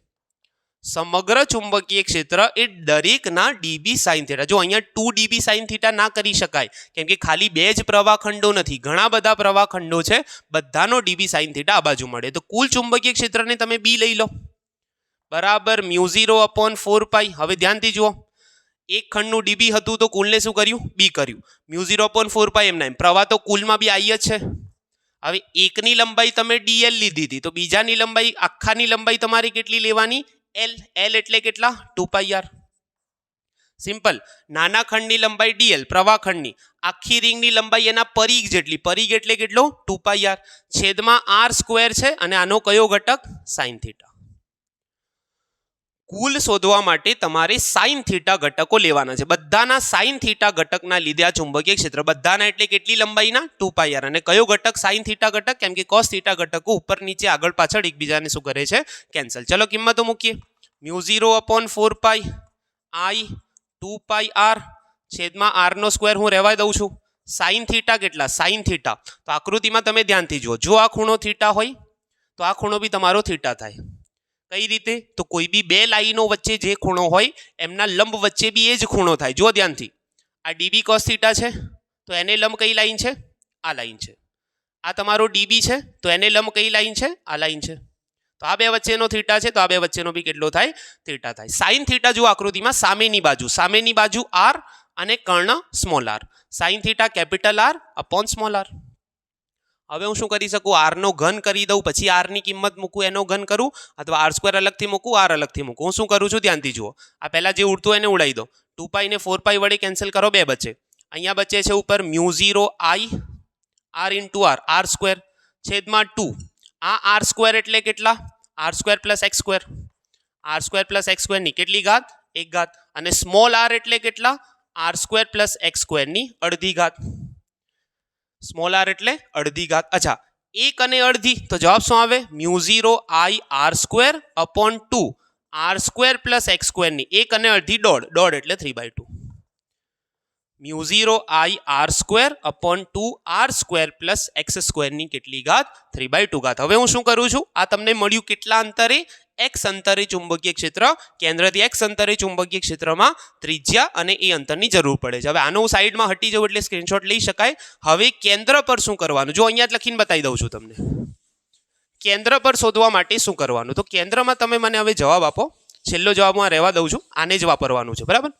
સમગ્ર ચુંબકીય ક્ષેત્ર એ દરેકના ડીબી સાઇન થીટા. જો અહીંયા 2 ડીબી સાઇન થીટા ના કરી શકાય, કેમ કે ખાલી બે જ પ્રવાહ ખંડો નથી, ઘણા બધા પ્રવાહ ખંડો છે, બધાનો ડીબી સાઇન થીટા આ બાજુ મળે. તો કુલ ચુંબકીય ક્ષેત્રને તમે બી લઈ લો, બરાબર μ0/4π. હવે ધ્યાનથી જુઓ, એક ખંડનું ડીબી હતું તો કુલને શું કર્યું? બી કર્યું. μ0/4π એમના એમ. પ્રવાહ તો કુલમાં બી આઈ જ છે. હવે એકની લંબાઈ તમે ડીએલ લીધી હતી, તો બીજાની લંબાઈ, આખાની લંબાઈ તમારે કેટલી લેવાની? એલ. એલ એટલે કેટલા? 2πr. સિમ્પલ. નાના ખંડની લંબાઈ ડીએલ, પ્રવાહ ખંડની, આખી રિંગની લંબાઈ એના પરિઘ જેટલી. પરિઘ એટલે કેટલો? 2πr. છેદમાં r² છે, અને આનો કયો ઘટક? Sine theta. કુલ શોધવા માટે તમારે સાઇન થીટા ઘટકો લેવાના છે. બધાના સાઇન થીટા ઘટકના લીધે આ ચુંબકીય ક્ષેત્ર, બધાના એટલે કેટલી લંબાઈના? 2πr. અને કયો ઘટક? સાઇન થીટા ઘટક, કેમ કે કોસ થીટા ઘટકો ઉપર નીચે આગળ પાછળ એકબીજાને શું કરે છે? કેન્સલ. ચલો કિંમતો મૂકીએ. μ0/4π I 2πr છેદમાં r² હું રહેવા દઉં છું. સાઇન થીટા કેટલા? Sine theta. તો આકૃતિમાં તમે ધ્યાનથી જુઓ, જો આ ખૂણો થીટા હોય તો આ ખૂણો બી તમારો થીટા થાય. કઈ રીતે? તો કોઈ બી બે લાઈનો વચ્ચે જે ખૂણો હોય એમના લંબ વચ્ચે બી એ જ ખૂણો થાય. જો ધ્યાનથી, આ ડીબી કોસ થીટા છે, તો એને લંબ કઈ લાઈન છે? આ લાઈન છે. આ તમારો ડીબી છે, તો એને લંબ કઈ લાઈન છે? આ લાઈન છે. તો આ બે વચ્ચેનો થીટા છે, તો આ બે વચ્ચેનો બી કેટલો થાય? થીટા થાય. સાઇન થીટા જો આકૃતિમાં સામેની બાજુ r અને કર્ણ small r. Sine theta capital R upon small r. હવે હું શું કરી શકું? r નો ઘન કરી દઉં, પછી r ની કિંમત મૂકું, એનો ઘન કરું, અથવા r² અલગથી મૂકું, r અલગથી મૂકું. હું શું કરું છું? ધ્યાનથી જુઓ. આ પહેલા જે ઉડતું એને ઉડાવી દો. 2π ને 4π વડે કેન્સલ કરો, બે બચે. અહીંયા બચે છે ઉપર μ0 I r into r, r² છેદમાં 2. આ r² એટલે કેટલા? r² + x². r² + x² ની કેટલી ઘાત? 1 ઘાત. અને સ્મોલ r એટલે કેટલા? r² + x² ની અડધી ઘાત. સ્મોલ r એટલે અડધી ઘાત. અચ્છા, 1 અને અડધી, તો જવાબ શું આવે? μ0 I r² upon 2 r² + x² ની 1 અને અડધી દોઢ એટલે 3/2. μ0 I r² upon 2 r² + x² ની કેટલી ઘાત? 3/2 ઘાત. હવે હું શું કરું છું? આ તમને મળ્યું કેટલા અંતરે? x અંતરે ચુંબકીય ક્ષેત્ર. કેન્દ્રથી x અંતરે ચુંબકીય ક્ષેત્રમાં ત્રિજ્યા અને એ અંતરની જરૂર પડે છે. હવે આનો સાઈડમાં હટી જવું એટલે સ્ક્રીનશોટ લઈ શકાય. હવે કેન્દ્ર પર શું કરવાનું? જો અહીંયા જ લખીને બતાવી દઉં છું તમને. કેન્દ્ર પર શોધવા માટે શું કરવાનું? તો કેન્દ્રમાં તમે મને હવે જવાબ આપો. છેલ્લો જવાબ હું રહેવા દઉં છું, આને જ વાપરવાનું છે. બરાબર.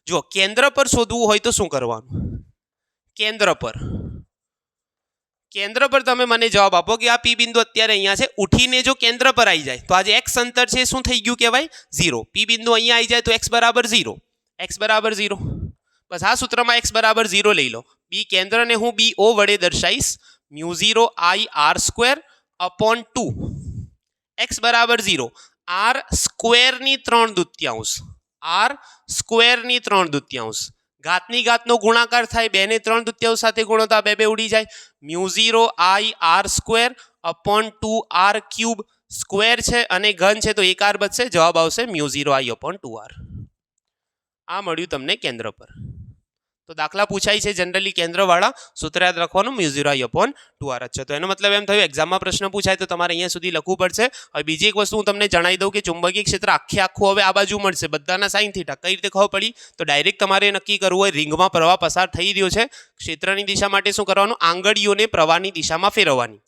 જો કેન્દ્ર પર શોધવું હોય તો શું કરવાનું? કેન્દ્ર પર તમે મને જવાબ આપો કે આ પી બિંદુ અત્યારે અહીંયા છે, ઉઠીને જો કેન્દ્ર પર આવી જાય તો આ જે x અંતર છે શું થઈ ગયું કહેવાય? 0. પી બિંદુ અહીંયા આવી જાય તો x બરાબર 0. બસ આ સૂત્રમાં x બરાબર 0 લઈ લો. બી કેન્દ્રને હું BO વડે દર્શાવીશ. μ0 I r² અપોન 2 x બરાબર 0. r² ની 3/2. આર સ્ક્વેરની 3/2 ઘાતની ઘાતનો ગુણાકાર થાય 2 ને 3/2 સાથે ગુણો તો આ 2 ઉડી જાય μ0 I r square upon 2r cube square છે અને ઘન છે તો 1r બચશે જવાબ આવશે μ0 I અપોન 2r આ મળ્યું તમને કેન્દ્ર પર તો દાખલા પૂછાય છે જનરલી કેન્દ્રવાળા સૂત્ર યાદ રાખવાનું μ0 I અપોન 2r છે તો એનો મતલબ એમ થયું એક્ઝામમાં પ્રશ્ન પૂછાય તો તમારે અહીંયા સુધી લખવું પડશે હવે બીજી એક વસ્તુ હું તમને જણાવી દઉં કે ચુંબકીય ક્ષેત્ર આખું હવે આ બાજુ મળશે બધાના સાઇન થીટા કઈ રીતે ખબર પડી તો ડાયરેક્ટ તમારે નક્કી કરવું હોય રિંગમાં પ્રવાહ પસાર થઈ રહ્યો છે ક્ષેત્રની દિશા માટે શું કરવાનું આંગળીઓને પ્રવાહની દિશામાં ફેરવવાની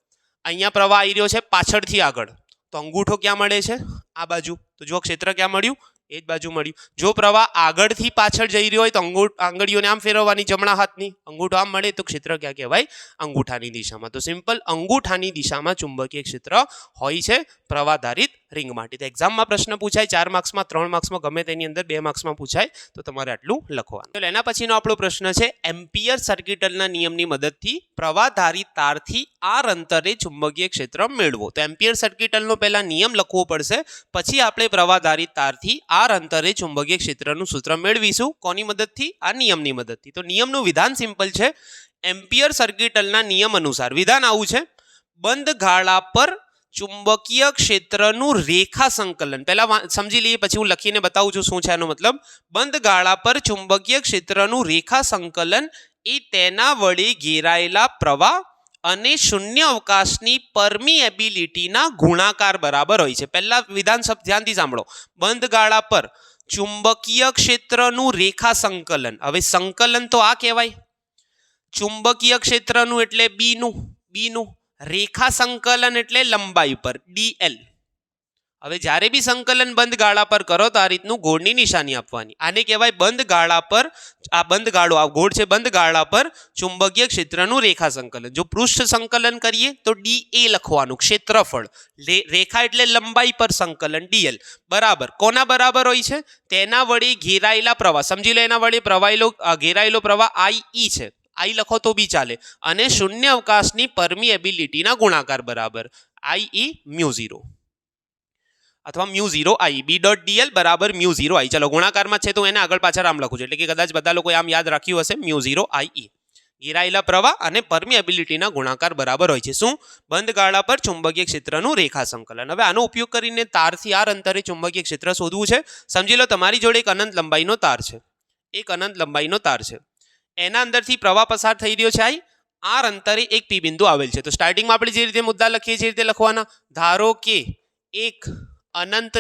અહીંયા પ્રવાહ આવી રહ્યો છે પાછળથી આગળ તો અંગૂઠો ક્યાં મળે છે આ બાજુ તો જો ક્ષેત્ર ક્યાં મળ્યું એ જ બાજુ મળ્યું જો પ્રવાહ આગળથી પાછળ જઈ રહ્યો હોય તો આંગળીઓને આમ ફેરવવાની જમણા હાથની અંગૂઠો આમ મળે તો ક્ષેત્ર ક્યાં કહેવાય અંગૂઠાની દિશામાં તો સિમ્પલ અંગૂઠાની દિશામાં ચુંબકીય ક્ષેત્ર હોય છે પ્રવાહધારિત રિંગ માટે તો એક્ઝામમાં પ્રશ્ન પૂછાય 4 માર્ક્સમાં 3 માર્ક્સમાં ગમે તેની અંદર 2 માર્ક્સમાં પૂછાય તો તમારે આટલું લખવાનું તો એના પછીનો આપણો પ્રશ્ન છે એમ્પિયર સર્કિટલના નિયમની મદદથી પ્રવાહધારિત તારથી આર અંતરે ચુંબકીય ક્ષેત્ર મેળવો તો એમ્પિયર સર્કિટલનો પહેલા નિયમ લખવો પડશે પછી આપણે પ્રવાહધારિત તારથી આર અંતરે ચુંબકીય ક્ષેત્રનું સૂત્ર મેળવીશું કોની મદદથી આ નિયમની મદદથી તો નિયમનું વિધાન સિમ્પલ છે એમ્પિયર સર્કિટલના નિયમ અનુસાર વિધાન આવું છે બંધ ગાળા પર ચુંબકીય ક્ષેત્રનું રેખા સંકલન પહેલા સમજી લઈએ પછી હું લખીને બતાવું છું શું છે એનો મતલબ બંધ ગાળા પર ચુંબકીય ક્ષેત્રનું રેખા સંકલન એ તેના વડે ઘેરાયેલા પ્રવાહ અને શૂન્ય અવકાશની પરમિએબિલિટીના ગુણાકાર બરાબર હોય છે પહેલા વિધાન ધ્યાનથી સાંભળો બંધ ગાળા પર ચુંબકીય ક્ષેત્રનું રેખા સંકલન હવે સંકલન તો આ કહેવાય ચુંબકીય ક્ષેત્રનું એટલે બીનું રેખા સંકલન એટલે લંબાઈ પર dl હવે જ્યારે બી સંકલન બંધ ગાળા પર કરો તો આ રીતનું ગોળની નિશાની આપવાની આને કહેવાય બંધ ગાળા પર આ બંધ ગાળો આ ગોળ છે બંધ ગાળા પર ચુંબકીય ક્ષેત્રનું રેખા સંકલન જો પૃષ્ઠ સંકલન કરીએ તો dA લખવાનું ક્ષેત્રફળ રેખા એટલે લંબાઈ પર સંકલન dl બરાબર કોના બરાબર હોય છે તેના વડે ઘેરાયેલા પ્રવાહ સમજી લો એના વડે ઘેરાયેલો પ્રવાહ I છે I લખો તો બી ચાલે અને શૂન્ય અવકાશની પરમિએબિલિટીના ગુણાકાર બરાબર I μ0 અથવા μ0 I b.dl બરાબર μ0 I ચલો ગુણાકારમાં છે તો એને આગળ પાછળ આમ લખું છું એટલે કે કદાચ બધા લોકો આમ યાદ રાખ્યું હશે μ0 I ઘેરાયેલા પ્રવાહ અને પરમિએબિલિટીના ગુણાકાર બરાબર હોય છે શું બંધ ગાળા પર ચુંબકીય ક્ષેત્રનું રેખા સંકલન હવે આનો ઉપયોગ કરીને તારથી આર અંતરે ચુંબકીય ક્ષેત્ર શોધવું છે સમજી લો તમારી જોડે એક અનંત લંબાઈનો તાર છે એના અંદરથી પ્રવાહ પસાર થઈ રહ્યો છે આર અંતરે એક પી બિંદુ આવેલ છે તો સ્ટાર્ટિંગમાં આપણે જે રીતે મુદ્દા લખીએ છીએ રીતે લખવાના ધારો કે એક અનંત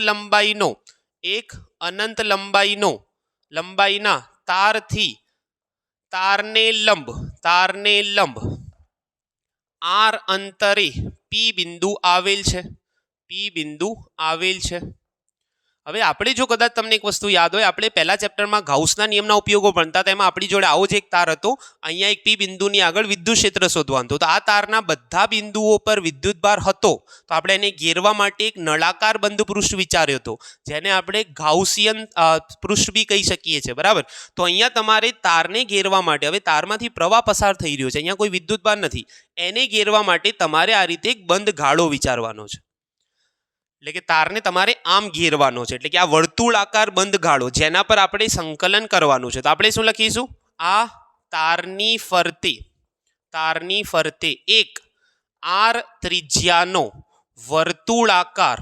લંબાઈના તારથી તારને લંબ આર અંતરે પી બિંદુ આવેલ છે હવે આપણે જો કદાચ તમને એક વસ્તુ યાદ હોય આપણે પહેલા ચેપ્ટરમાં ગાઉસના નિયમના ઉપયોગો ભણતા હતા એમાં આપણી જોડે આવો જ એક તાર હતો અહીંયા એક પી બિંદુની આગળ વિદ્યુત ક્ષેત્ર શોધવાનું તો આ તારના બધા બિંદુઓ પર વિદ્યુતભાર હતો તો આપણે એને ઘેરવા માટે એક નળાકાર બંધ પૃષ્ઠ વિચાર્યો હતો જેને આપણે ગાઉસિયન પૃષ્ઠ બી કહી શકીએ છીએ બરાબર તો અહીંયા તમારે તારને ઘેરવા માટે હવે તારમાંથી પ્રવાહ પસાર થઈ રહ્યો છે અહીંયા કોઈ વિદ્યુતભાર નથી એને ઘેરવા માટે તમારે આ રીતે એક બંધ ગાળો વિચારવાનો છે એટલે કે તારને તમારે આમ ઘેરવાનો છે એટલે કે આ વર્તુળાકાર બંધ ગાળો જેના પર આપણે સંકલન કરવાનું છે તો આપણે શું લખીશું આ તારની ફરતે એક આર ત્રિજ્યાનો વર્તુળાકાર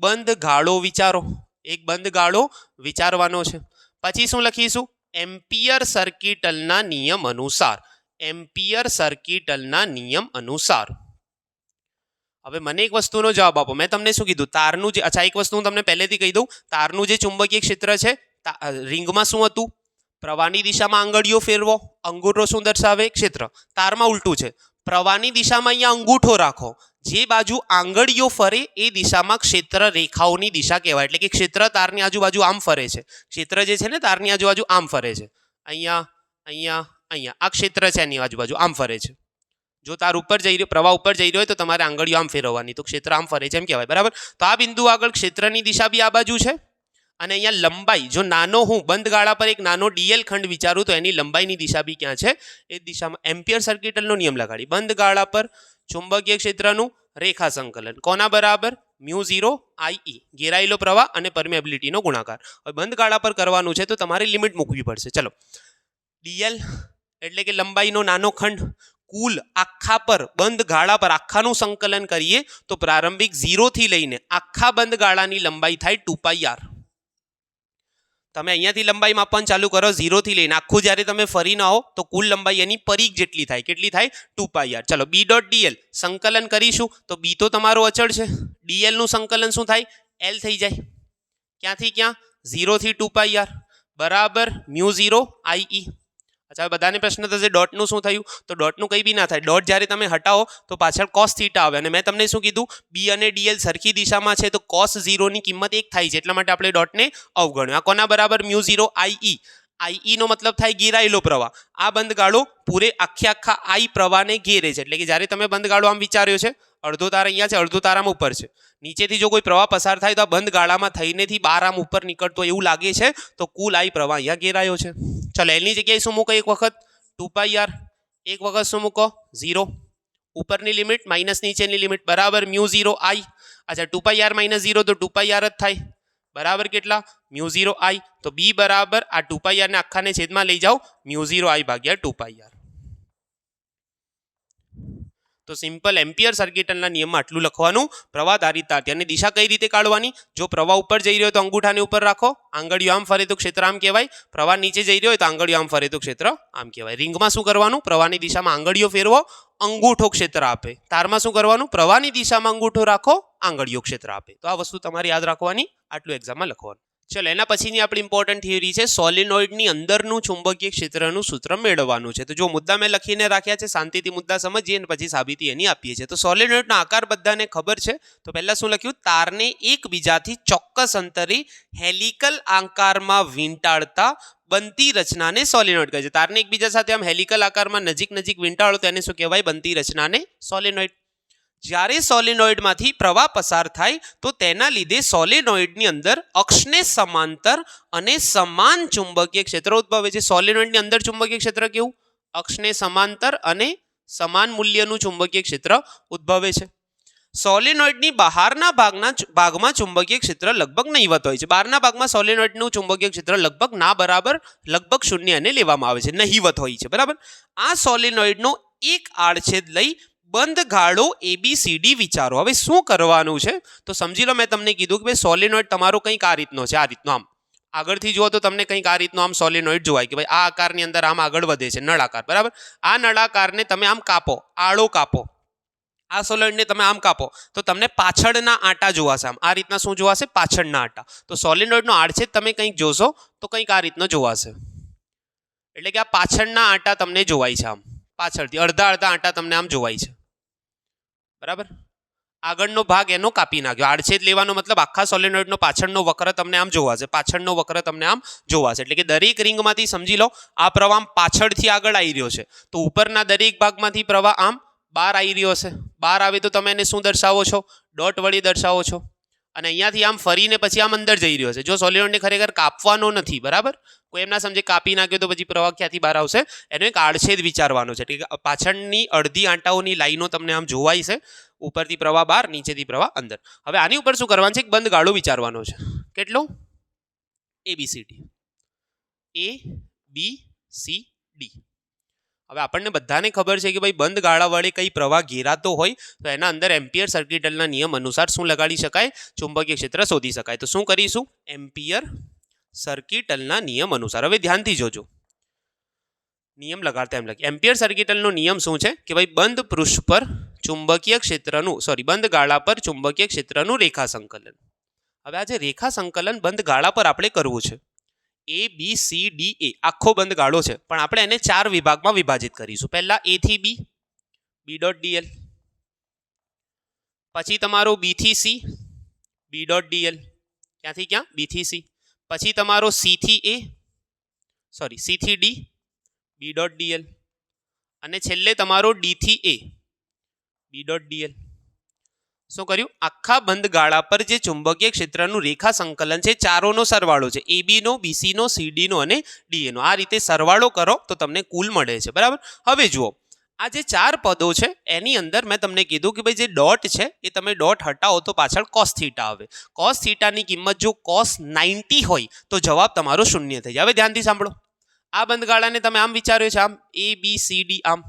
બંધ ગાળો વિચારો એક બંધ ગાળો વિચારવાનો છે પછી શું લખીશું એમ્પિયર સર્કિટલના નિયમ અનુસાર હવે મને એક વસ્તુનો જવાબ આપો મેં તમને શું કીધું તારનું જે એક વસ્તુ હું તમને પહેલેથી કહી દઉં તારનું જે ચુંબકીય ક્ષેત્ર છે રિંગમાં શું હતું પ્રવાહની દિશામાં આંગળીઓ ફેરવો અંગૂઠો શું દર્શાવે ક્ષેત્ર તારમાં ઉલટું છે પ્રવાહની દિશામાં અહીંયા અંગૂઠો રાખો જે બાજુ આંગળીઓ ફરે એ દિશામાં ક્ષેત્ર રેખાઓની દિશા કહેવાય એટલે કે ક્ષેત્ર તારની આજુબાજુ આમ ફરે છે ક્ષેત્ર જે છે ને તારની આજુબાજુ આમ ફરે છે અહીંયા આ ક્ષેત્ર છે એની આજુબાજુ આમ ફરે છે જો તાર ઉપર જઈ રહ્યો પ્રવાહ ઉપર જઈ રહ્યો હોય તો તમારે આંગળીઓ આમ ફેરવવાની તો ક્ષેત્ર આમ ફરે છે એમ કહેવાય બરાબર તો આ બિંદુ આગળ ક્ષેત્રની દિશા બી આ બાજુ છે અને અહીંયા લંબાઈ જો નાનો હું બંધ ગાળા પર એક નાનો ડીએલ ખંડ વિચારું તો એની લંબાઈની દિશા બી ક્યાં છે એ દિશામાં એમ્પિયર સર્કિટલનો નિયમ લગાડી બંધ ગાળા પર ચુંબકીય ક્ષેત્રનું રેખા સંકલન કોના બરાબર μ0 I ઘેરાયેલો પ્રવાહ અને પરમેબિલિટીનો ગુણાકાર. હવે બંધ ગાળા પર કરવાનું છે તો તમારે લિમિટ મૂકવી પડશે. ચલો, dl એટલે કે લંબાઈનો નાનો ખંડ, કુલ આખા પર બંધ ગાળા પર આખાનું સંકલન કરીએ તો પ્રારંભિક 0 થી લઈને આખા બંધ ગાળાની લંબાઈ થાય 2πr. તમે અહીંયાથી લંબાઈ માપવાનું ચાલુ કરો 0 થી લઈને આખું જ્યારે તમે ફરીને આવો તો કુલ લંબાઈ એની પરિઘ જેટલી થાય. કેટલી થાય? 2πr. ચલો, b.dl સંકલન કરીશું તો b તો તમારો અચળ છે, dl નું સંકલન શું થાય? l થઈ જાય. ક્યાંથી ક્યાં? 0 થી 2πr બરાબર μ0 I. અચ્છા, બધાને પ્રશ્ન થશે ડોટનું શું થયું? તો ડોટનું કંઈ બી ના થાય. ડોટ જ્યારે તમે હટાવો તો પાછળ cos θ આવે, અને મેં તમને શું કીધું? બી અને ડીએલ સરખી દિશામાં છે તો cos 0 ની કિંમત 1 થાય છે, એટલા માટે આપણે ડોટને અવગણ્યો. આ કોના બરાબર? μ0 I નો મતલબ થાય ઘેરાયેલો પ્રવાહ. આ બંધ ગાળો પૂરે આખા I પ્રવાહને ઘેરે છે, એટલે કે જ્યારે તમે બંધ ગાળો આમ વિચાર્યો છે, અડધો તાર અહીંયા છે, અડધો તારામ ઉપર છે, નીચેથી જો કોઈ પ્રવાહ પસાર થાય તો આ બંધ ગાળામાં થઈનેથી 12 આમ ઉપર નીકળતો એવું લાગે છે, તો કુલ I પ્રવાહ અહીંયા ઘેરાયો છે. ચલો, એની જગ્યાએ શું મૂકો? એક વખત 2πr, એક વખત શું મૂકો? 0. ઉપરની લિમિટ માઇનસ નીચેની લિમિટ બરાબર μ0 I. અચ્છા, 2πr - 0 તો 2πr જ થાય, બરાબર કેટલા? μ0 I. તો b બરાબર આ 2πr ને આખાને છેદમાં લઈ જાઓ, μ0 I ભાગ્યા 2πr. તો સિમ્પલ એમ્પિયર સર્કિટના નિયમમાં આટલું લખવાનું. પ્રવાહ ધારિતા તેની દિશા કઈ રીતે કાઢવાની? જો પ્રવાહ ઉપર જઈ રહ્યો તો અંગૂઠાને ઉપર રાખો, આંગળીઓ આમ ફરે તો ક્ષેત્ર આમ કહેવાય. પ્રવાહ નીચે જઈ રહ્યો હોય તો આંગળીઓ આમ ફરે તો ક્ષેત્ર આમ કહેવાય. રિંગમાં શું કરવાનું? પ્રવાહની દિશામાં આંગળીઓ ફેરવો, અંગૂઠો ક્ષેત્ર આપે. તારમાં શું કરવાનું? પ્રવાહની દિશામાં અંગૂઠો રાખો, આંગળીઓ ક્ષેત્ર આપે. તો આ વસ્તુ તમારે યાદ રાખવાની, આટલું એક્ઝામમાં લખવાનું. ચલો, એના પછીની આપણી ઇમ્પોર્ટન્ટ થિયરી છે સોલિનોઇડની અંદરનું ચુંબકીય ક્ષેત્રનું સૂત્ર મેળવવાનું છે. તો જો મુદ્દા મેં લખીને રાખ્યા છે, શાંતિથી મુદ્દા સમજીએ અને પછી સાબિતી એની આપીએ છીએ. તો સોલિનોઇડનો આકાર બધાને ખબર છે. તો પહેલા શું લખ્યું? તારને એકબીજાથી ચોક્કસ અંતરે હેલિકલ આકારમાં વીંટાળતા બનતી રચનાને સોલિનોઇડ કહે છે. તારને એકબીજા સાથે આમ હેલિકલ આકારમાં નજીક વીંટાળો તેને શું કહેવાય? બનતી રચનાને સોલિનોઇડ. જ્યારે સોલિનોઇડમાંથી પ્રવાહ પસાર થાય તો તેના લીધે સોલિનોઇડની અંદર અક્ષને સમાંતર અને સમાન ચુંબકીય ક્ષેત્ર ઉદ્ભવે છે. સોલિનોઇડની અંદર ચુંબકીય ક્ષેત્ર કેવું? અક્ષને સમાંતર અને સમાન મૂલ્યનું ચુંબકીય ક્ષેત્ર ઉદ્ભવે છે. સોલિનોઇડની બહારના ભાગમાં ચુંબકીય ક્ષેત્ર લગભગ નહીવત હોય છે. બહારના ભાગમાં સોલિનોઇડનું ચુંબકીય ક્ષેત્ર લગભગ ના બરાબર લગભગ શૂન્ય એને લેવામાં આવે છે, નહીવત હોય છે, બરાબર. આ સોલિનોઇડનો એક આડછેદ લઈ બંધ ગાળો ABCD વિચારો. હવે શું કરવાનું છે તો સમજી લો, મેં તમને કીધું કે ભાઈ સોલિનોઇડ તમારો કંઈક આ રીતનો છે, આ રીતનો. આમ આગળથી જુઓ તો તમને કંઈક આ રીતનો આમ સોલિનોઇડ જોવાય કે ભાઈ આ આકારની અંદર આમ આગળ વધે છે, નળાકાર, બરાબર. આ નળાકારને તમે આમ કાપો, આડો કાપો, આ સોલિનોઇડને તમે આમ કાપો તો તમને પાછળના આંટા જોવાશે. આમ આ રીતના શું જોવાશે? પાછળના આંટા. તો સોલિનોઇડનો આડછેદ તમે કંઈક જોશો તો કંઈક આ રીતનો જોવાશે, એટલે કે આ પાછળના આંટા તમને જોવાય છે. આમ પાછળથી અડધા આંટા તમને આમ જોવાય છે, બરાબર. આગળનો ભાગ એનો કાપી નાખ્યો. આડછેદ લેવાનો મતલબ આખા સોલિનોઇડનો પાછળનો વક્ર તમને આમ જોવાશે, પાછળનો વક્ર તમને આમ જોવાશે. એટલે કે દરેક રિંગમાંથી સમજી લો આ પ્રવાહ પાછળથી આગળ આવી રહ્યો છે, તો ઉપરના દરેક ભાગમાંથી પ્રવાહ આમ બહાર આવી રહ્યો છે. બહાર આવે તો તમે એને શું દર્શાવો છો? ડોટ વળી દર્શાવો છો. અને અહીંયાથી આમ ફરીને પછી આમ અંદર જઈ રહ્યો છે. જો સોલિનોઇડને ખરેખર કાપવાનો નથી, બરાબર. કોઈ એમ ના સમજે કાપી નાખ્યો તો પછી પ્રવાહ ક્યાંથી બહાર આવશે? એનો એક આડછેદ વિચારવાનો છે. એટલે કે પાછળની અડધી આંટાઓની લાઈનો તમને આમ જોવાય છે, ઉપરથી પ્રવાહ બહાર, નીચેથી પ્રવાહ અંદર. હવે આની ઉપર શું કરવાનું છે? એક બંધ ગાળો વિચારવાનો છે. કેટલો? ABCD. ABCD. હવે આપણને બધાને ખબર છે કે ભાઈ બંધ ગાળા વડે કઈ પ્રવાહ ઘેરાતો હોય તો એના અંદર એમ્પિયર સર્કિટલના નિયમ અનુસાર શું લગાડી શકાય? ચુંબકીય ક્ષેત્ર શોધી શકાય. તો શું કરીશું? એમ્પિયર સર્કિટલના નિયમ અનુસાર. હવે ધ્યાનથી જોજો, નિયમ લગાડતા એમ લખી. એમ્પિયર સર્કિટલનો નિયમ શું છે કે ભાઈ બંધ પૃષ્ઠ પર ચુંબકીય ક્ષેત્રનું બંધ ગાળા પર ચુંબકીય ક્ષેત્રનું રેખા સંકલન. હવે આ જે રેખા સંકલન બંધ ગાળા પર આપણે કરવું છે, ABCD આખો બંધ ગાળો છે, પણ આપણે એને 4 વિભાગમાં વિભાજિત કરીશું. પહેલા A થી B, B.dl, પછી તમારો B થી C, B.dl, ક્યાંથી ક્યાં? B થી C, પછી તમારો C થી D, B.dl, અને છેલ્લે તમારો D થી A, B.dl. શું કર્યું? આખા બંધ ગાળા પર જે ચુંબકીય ક્ષેત્રનું રેખા સંકલન છે, ચારોનો સરવાળો છે, AB નો, BC નો, CD નો અને DA નો. આ રીતે સરવાળો કરો તો તમને કુલ મળે છે, બરાબર. હવે જુઓ, આ જે ચાર પદો છે એની અંદર મેં તમને કીધું કે ભાઈ જે ડોટ છે એ તમે ડોટ હટાવો તો પાછળ cos થીટા આવે. cos થીટાની કિંમત જો cos 90 હોય તો જવાબ તમારો શૂન્ય થઈ જાય. હવે ધ્યાનથી સાંભળો, આ બંધગાળાને તમે આમ વિચાર્યો છે, આમ ABCD, આમ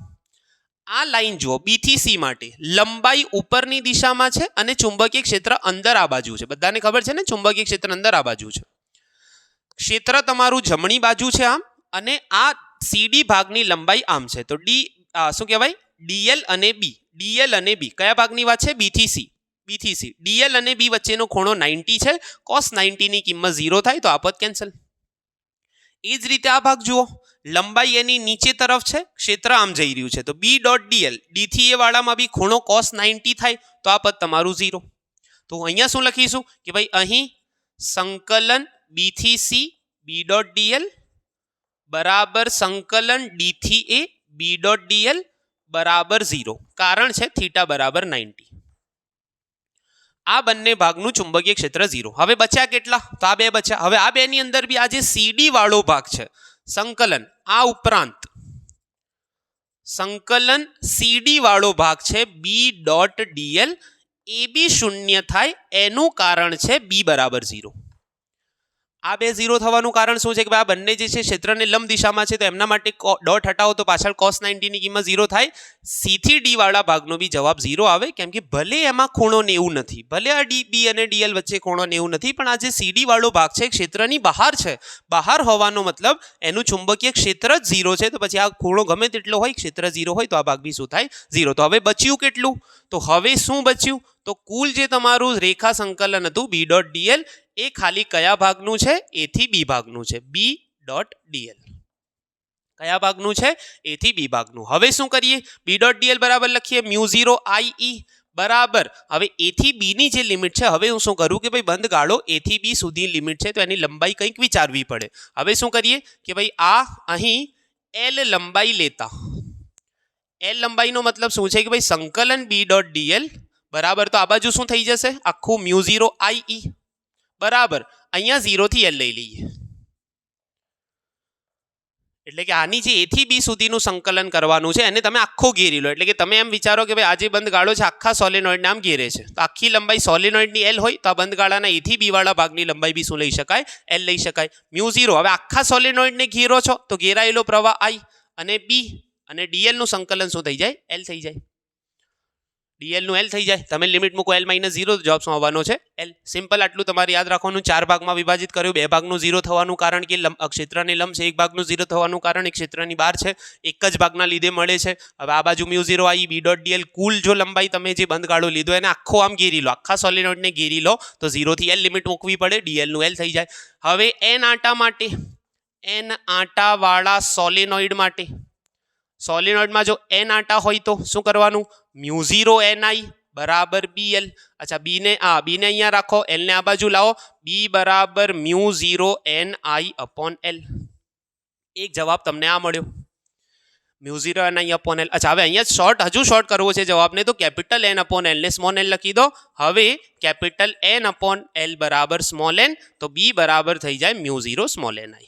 આ લાઈન જુઓ, B થી C માટે લંબાઈ ઉપરની દિશામાં છે અને ચુંબકીય ક્ષેત્ર અંદર આ બાજુ છે. બધાને ખબર છે ને, ચુંબકીય ક્ષેત્ર અંદર આ બાજુ છે. ક્ષેત્ર તમારું જમણી બાજુ છે આમ, અને આ CD ભાગની લંબાઈ આમ છે. તો શું કહેવાય, DL અને B. DL અને B કયા ભાગની વાત છે? B થી C. B થી C. DL અને B વચ્ચેનો ખૂણો 90 છે. cos 90 ની કિંમત 0 થાય તો આ પદ કેન્સલ. એ જ રીતે આ ભાગ જુઓ, લંબાઈ એની નીચે તરફ છે, ક્ષેત્ર આમ જઈ રહ્યું છે. તો B.dl, D થી A વાળામાં બી ખૂણો cos 90 થાય તો આ પદ તમારું 0. તો અહીંયા શું લખીશું કે ભાઈ અહીં સંકલન B થી C B.dl બરાબર સંકલન D થી A B.dl બરાબર 0. કારણ છે થીટા બરાબર 90. આ બંને ભાગનું ચુંબકીય ક્ષેત્ર 0. હવે બચ્યા કેટલા? તો આ બે બચ્યા. હવે આ બેની અંદર બી આ જે CD વાળો ભાગ છે, સંકલન આ ઉપરાંત સંકલન CD વાળો ભાગ છે B.dl, એ બી શૂન્ય થાય. એનું કારણ છે B બરાબર 0. આ બે 0 થવાનું કારણ શું છે કે ભાઈ આ બંને જે છે ક્ષેત્રને લંબ દિશામાં છે, તો એમના માટે ડોટ હટાવો તો પાછળ cos 90 ની કિંમત 0 થાય. C થી D વાળા ભાગનો બી જવાબ 0 આવે, કેમ કે ભલે એમાં ખૂણો 90 નથી, ભલે આ B અને DL વચ્ચે ખૂણો 90 નથી, પણ આ જે CD વાળો ભાગ છે ક્ષેત્રની બહાર છે. બહાર હોવાનો મતલબ એનું ચુંબકીય ક્ષેત્ર જ 0 છે. તો પછી આ ખૂણો ગમે તેટલો હોય, ક્ષેત્ર 0 હોય તો આ ભાગ બી શું થાય? 0. તો હવે બચ્યું કેટલું? તો હવે શું બચ્યું? તો કુલ જે તમારું રેખા સંકલન હતું B.dl એ ખાલી કયા ભાગનું છે? A થી B ભાગનું છે. B.dl કયા ભાગનું છે? A થી B ભાગનું. હવે શું કરીએ? B.dl બરાબર લખીએ μ0 IE બરાબર. હવે A થી B ની જે લિમિટ છે, હવે હું શું કરું કે ભાઈ બંધ ગાળો A થી B સુધી લિમિટ છે, તો એની લંબાઈ કંઈક વિચારવી પડે. હવે શું કરીએ કે ભાઈ આ અહીં L લંબાઈ લેતા, L લંબાઈનો મતલબ શું છે કે ભાઈ સંકલન B.dl બરાબર, તો આ બાજુ શું થઈ જશે? આખું μ0 IE બરાબર. અહીંયા 0 થી L લઈ લઈએ, એટલે કે આની જે A થી B સુધીનું સંકલન કરવાનું છે એને તમે આખો ઘેરી લો. એટલે કે તમે એમ વિચારો કે ભાઈ આ જે બંધ ગાળો છે આખા સોલેનોઇડને આમ ઘેરે છે, તો આખી લંબાઈ સોલેનોઇડની L હોય તો આ બંધ ગાળાના A થી B વાળા ભાગની લંબાઈ બી શું લઈ શકાય? L લઈ શકાય. μ0 હવે આખા સોલેનોઇડને ઘેરો છો તો ઘેરાયેલો પ્રવાહ I અને B અને DL નું સંકલન શું થઈ જાય? L થઈ જાય. DL નું L થઈ જાય. તમે લિમિટ મૂકો L - 0, જવાબ શું આવવાનો છે? L. સિમ્પલ. આટલું તમારે યાદ રાખવાનું. 4 ભાગમાં વિભાજિત કર્યું, 2 ભાગનું 0 થવાનું કારણ કે ક્ષેત્રને લંબ છે, 1 ભાગનું 0 થવાનું કારણ એ ક્ષેત્રની બહાર છે, એક જ ભાગના લીધે મળે છે. હવે આ બાજુ μ0 IE B.dl કુલ જો લંબાઈ તમે જે બંધગાળો લીધો એને આખો આમ ઘેરી લો, આખા સોલેનોઇડને ઘેરી લો, તો 0 થી L લિમિટ મૂકવી પડે, DL નું L થઈ જાય. હવે N આંટા માટે, N આંટા વાળા સોલેનોઇડ માટે, સોલેનોઇડમાં જો N આંટા હોય તો શું કરવાનું? μ0 NI બરાબર BL. અચ્છા, B ને અહીંયા રાખો, L ને આ બાજુ લાવો, B બરાબર μ0 NI upon L. એક જવાબ તમને આ મળ્યો, μ0 NI upon L. અચ્છા, હવે અહીંયા હજુ શોર્ટ કરવો છે જવાબને, તો કેપિટલ N upon L ને સ્મોલ n લખી દો. હવે કેપિટલ N upon L બરાબર સ્મોલ n, તો B બરાબર થઈ જાય μ0 સ્મોલ NI.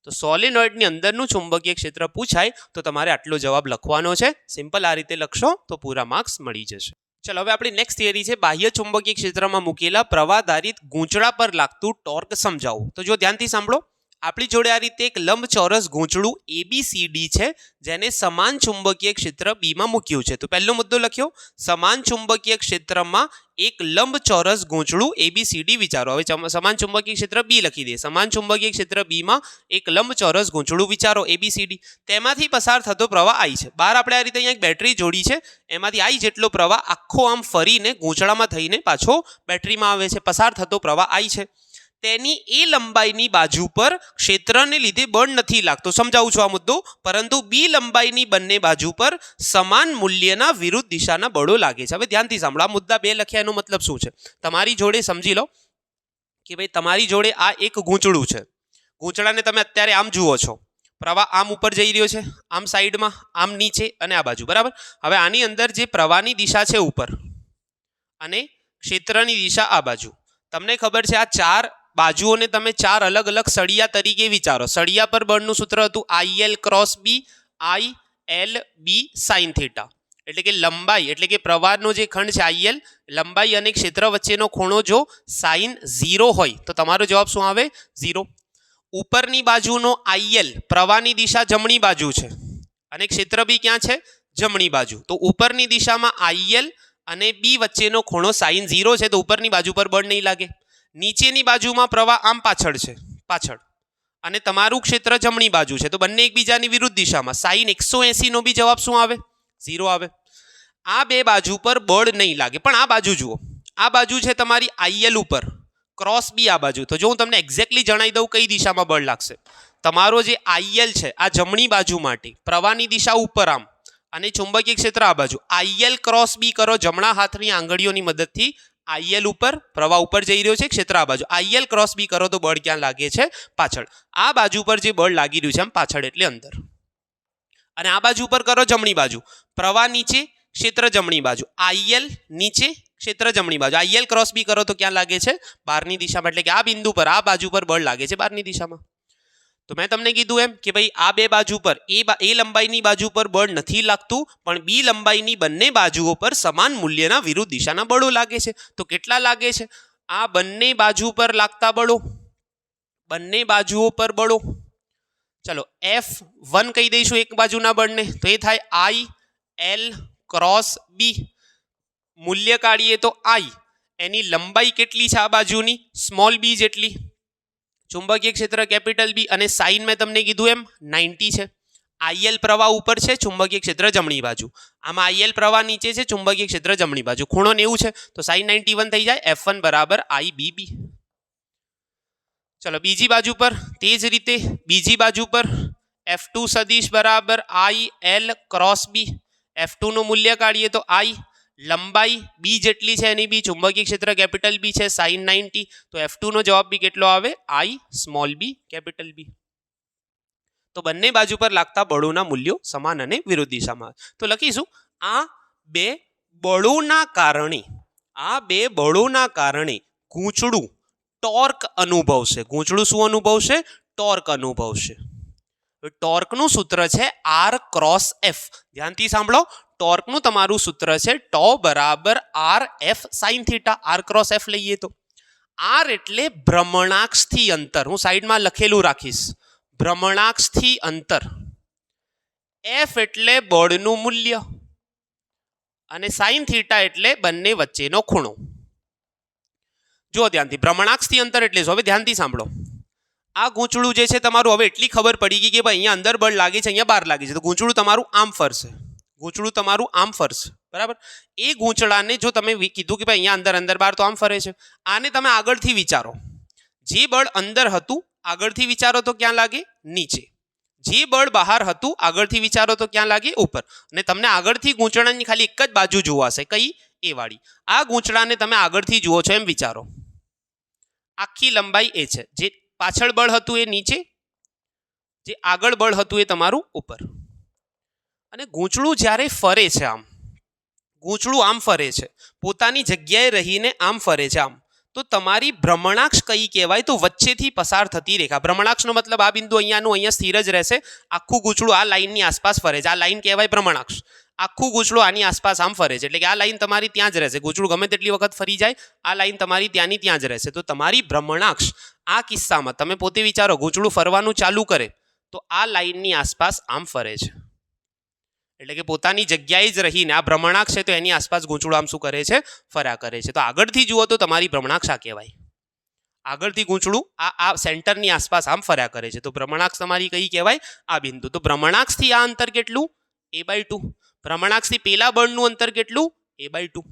તો સોલેનોઇડની અંદરનું ચુંબકીય ક્ષેત્ર પૂછાય તો તમારે આટલો જવાબ લખવાનો છે. સિમ્પલ. આ રીતે લખશો તો પૂરા માર્ક્સ મળી જશે. ચલો, હવે આપણી નેક્સ્ટ થિયરી છે બાહ્ય ચુંબકીય ક્ષેત્રમાં મૂકેલા પ્રવાહધારિત ગૂંચળા પર લાગતું ટોર્ક સમજાવો. તો જો ધ્યાનથી સાંભળો, આપણી જોડે આ રીતે એક લંબચોરસ ગૂંચળું ABCD છે, જેને સમાન ચુંબકીય ક્ષેત્ર B માં મૂક્યું છે. તો પહેલો મુદ્દો લખ્યો, સમાન ચુંબકીય ક્ષેત્રમાં એક લંબચોરસ ગૂંચળું ABCD વિચારો. હવે સમાન ચુંબકીય ક્ષેત્ર B લખી દે. સમાન ચુંબકીય ક્ષેત્ર B માં એક લંબચોરસ ગૂંચળું વિચારો ABCD. તેમાંથી પસાર થતો પ્રવાહ I છે. બહાર આપણે આ રીતે અહીંયા એક બેટરી જોડી છે, એમાંથી I જેટલો પ્રવાહ આખો આમ ફરીને ગૂંચળામાં થઈને પાછો બેટરીમાં આવે છે. પસાર થતો પ્રવાહ I છે. તેની એ લંબાઈની બાજુ પર ક્ષેત્રને લીધે બળ નથી લાગતો. સમજાવું છું આ મુદ્દો. પરંતુ B લંબાઈની બંને બાજુ પર સમાન મૂલ્યના વિરુદ્ધ દિશાના બળો લાગે છે. હવે ધ્યાનથી સાંભળો, આ મુદ્દા 2 લખ્યા એનો મતલબ શું છે તમારી જોડે સમજી લો કે ભાઈ તમારી જોડે આ એક ગૂંચળું છે. ગૂંચળાને તમે અત્યારે આમ જુઓ છો, પ્રવાહ આમ ઉપર જઈ રહ્યો છે, આમ સાઈડમાં, આમ નીચે અને આ બાજુ, બરાબર. હવે આની અંદર જે પ્રવાહની દિશા છે ઉપર અને ક્ષેત્રની દિશા આ બાજુ. તમને ખબર છે આ 4 બાજુઓને તમે 4 અલગ અલગ સળિયા તરીકે વિચારો. સળિયા પર બળનું સૂત્ર હતું IL cross B, I L B sine theta. એટલે કે લંબાઈ એટલે કે પ્રવાહનો જે ખંડ છે આઈએલ, લંબાઈ અને ક્ષેત્ર વચ્ચેનો ખૂણો જો સાઇન 0 હોય તો તમારો જવાબ શું આવે? 0. ઉપરની બાજુનો આઈએલ પ્રવાહની દિશા જમણી બાજુ છે અને ક્ષેત્ર બી ક્યાં છે? જમણી બાજુ. તો ઉપરની દિશામાં આઈએલ અને બી વચ્ચેનો ખૂણો સાઇન 0 છે તો ઉપરની બાજુ પર બળ નહીં લાગે. નીચેની બાજુમાં પ્રવાહ આમ પાછળ છે, પાછળ, અને તમારું ક્ષેત્ર જમણી બાજુ છે તો બંને એકબીજાની વિરુદ્ધ દિશામાં. સાઇન 180 નો બી જવાબ શું આવે? 0 આવે. આ બે બાજુ પર બળ નહીં લાગે. પણ આ બાજુ જુઓ, આ બાજુ છે તમારી આઈએલ ઉપર, ક્રોસ બી આ બાજુ. તો જો હું તમને એક્ઝેક્ટલી જણાવી દઉં કઈ દિશામાં બળ લાગશે. તમારો જે આઈએલ છે આ જમણી બાજુ માટે પ્રવાહની દિશા ઉપર આમ અને ચુંબકીય ક્ષેત્ર આ બાજુ. આઈએલ ક્રોસ બી કરો જમણા હાથની આંગળીઓની મદદથી. આઈએલ ઉપર પ્રવાહ ઉપર જઈ રહ્યો છે, ક્ષેત્ર આ બાજુ. આઈએલ ક્રોસ બી કરો તો બળ ક્યાં લાગે છે? પાછળ. આ બાજુ પર જે બળ લાગી રહ્યું છે આમ પાછળ એટલે અંદર. અને આ બાજુ પર કરો જમણી બાજુ, પ્રવાહ નીચે, ક્ષેત્ર જમણી બાજુ. આઈએલ નીચે, ક્ષેત્ર જમણી બાજુ. આઈએલ ક્રોસ બી કરો તો ક્યાં લાગે છે? બહારની દિશામાં. એટલે કે આ બિંદુ પર આ બાજુ પર બળ લાગે છે બહારની દિશામાં. તો મેં તમને કીધું એમ કે ભાઈ આ બે બાજુ પર એ લંબાઈની બાજુ પર બળ નથી લાગતું, પણ બી લંબાઈની બંને બાજુઓ પર સમાન મૂલ્યના વિરુદ્ધ દિશાના બળો લાગે છે. તો કેટલા લાગે છે? આ બંને બાજુ પર લાગતા બળો, બંને બાજુઓ પર બળો, ચલો F1 કહી દઈશું એક બાજુના બળને, તો એ થાય આઈ એલ ક્રોસ બી. મૂલ્ય કાઢીએ તો આઈ, એની લંબાઈ કેટલી છે આ બાજુની? સ્મોલ બી જેટલી. ચુંબકીય ક્ષેત્ર કેપિટલ બી, અને સાઇન મેં તમને કીધું એમ 90 છે. આઈએલ પ્રવાહ ઉપર છે, ચુંબકીય ક્ષેત્ર જમણી બાજુ. આમાં આઈએલ પ્રવાહ નીચે છે, ચુંબકીય ક્ષેત્ર જમણી બાજુ. ખૂણો 90 છે તો સાઇન 91 થઈ જાય. F1 બરાબર આઈ બી બી. ચલો બીજી બાજુ પર તે જ રીતે બીજી બાજુ પર F2 સદિશ બરાબર I L cross B. F2 નું મૂલ્ય કાઢીએ તો આઈ, લંબાઈ બી જેટલી છે એની બી, ચુંબકીય ક્ષેત્ર કેપિટલ બી છે, સાઇન 90. તો F2 નો જવાબ બી કેટલો આવે? આઈ સ્મોલ બી કેપિટલ બી. તો બંને બાજુ પર લાગતા બળોના મૂલ્યો સમાન અને વિરુદ્ધ દિશામાં. તો લખીશું આ બે બળોના કારણે ગૂંચળું ટોર્ક અનુભવશે. ગૂંચળું શું અનુભવશે? ટોર્ક અનુભવશે. ટોર્કનું સૂત્ર છે આર ક્રોસ એફ. ધ્યાનથી સાંભળો, ટોર્કનું તમારું સૂત્ર છે ટો બરાબર R F sine theta. R cross F લઈએ તો આર એટલે ભ્રમણાક્ષથી અંતર. હું સાઈડમાં લખેલું રાખીશ, ભ્રમણાક્ષથી અંતર. એફ એટલે બળનું મૂલ્ય અને સાઇન થીટા એટલે બંને વચ્ચેનો ખૂણો. જો ધ્યાનથી, ભ્રમણાક્ષથી અંતર એટલે શું? હવે ધ્યાનથી સાંભળો. આ ગૂંચળું જે છે તમારું, હવે એટલી ખબર પડી ગઈ કે ભાઈ અહીંયા અંદર બળ લાગે છે, અહીંયા બહાર લાગે છે, તો ગૂંચળું તમારું આમ ફરશે. ગૂંચળું તમારું આમ ફરશે, બરાબર. એ ગૂંચળાને જો તમે કીધું કે ભાઈ અહીંયા અંદર અંદર બહાર, તો આમ ફરે છે. આને તમે આગળથી વિચારો, જે બળ અંદર હતું આગળથી વિચારો તો ક્યાં લાગે? નીચે. જે બળ બહાર હતું આગળથી વિચારો તો ક્યાં લાગે? ઉપર. અને તમને આગળથી ગૂંચળાની ખાલી એક જ બાજુ જોવાશે, કઈ? એ વાળી. આ ગૂંચળાને તમે આગળથી જુઓ છો એમ વિચારો. આખી લંબાઈ એ છે. જે પાછળ બળ હતું એ નીચે, જે આગળ બળ હતું એ તમારું ઉપર. અને ગૂંચળું જ્યારે ફરે છે આમ, ગૂંચળું આમ ફરે છે, પોતાની જગ્યાએ રહીને આમ ફરે છે આમ, તો તમારી ભ્રમણાક્ષ કઈ કહેવાય? તો વચ્ચેથી પસાર થતી રેખા. ભ્રમણાક્ષનો મતલબ આ બિંદુ અહીંયાનું અહીંયા સ્થિર જ રહેશે. આખું ગૂંચળું આ લાઈનની આસપાસ ફરે છે. આ લાઈન કહેવાય ભ્રમણાક્ષ. આખું ગૂંચળું આની આસપાસ આમ ફરે છે, એટલે કે આ લાઈન તમારી ત્યાં જ રહેશે. ગૂંચળું ગમે તેટલી વખત ફરી જાય, આ લાઈન તમારી ત્યાંની ત્યાં જ રહેશે. તો તમારી ભ્રમણાક્ષ આ કિસ્સામાં તમે પોતે વિચારો, ગૂંચળું ફરવાનું ચાલુ કરે તો આ લાઈનની આસપાસ આમ ફરે છે. એટલે કે પોતાની જગ્યાએ જ રહીને, આ ભ્રમણાક્ષ છે તો એની આસપાસ ગૂંચળું આમ શું કરે છે? ફર્યા કરે છે. તો આગળથી જુઓ તો તમારી ભ્રમણાક્ષ આ કહેવાય. આગળથી ગૂંચળું આ સેન્ટરની આસપાસ આમ ફર્યા કરે છે. તો ભ્રમણાક્ષ તમારી કઈ કહેવાય? આ બિંદુ. તો ભ્રમણાક્ષથી આ અંતર કેટલું? a/2. ભ્રમણાક્ષથી પેલા બળનું અંતર કેટલું? a/2.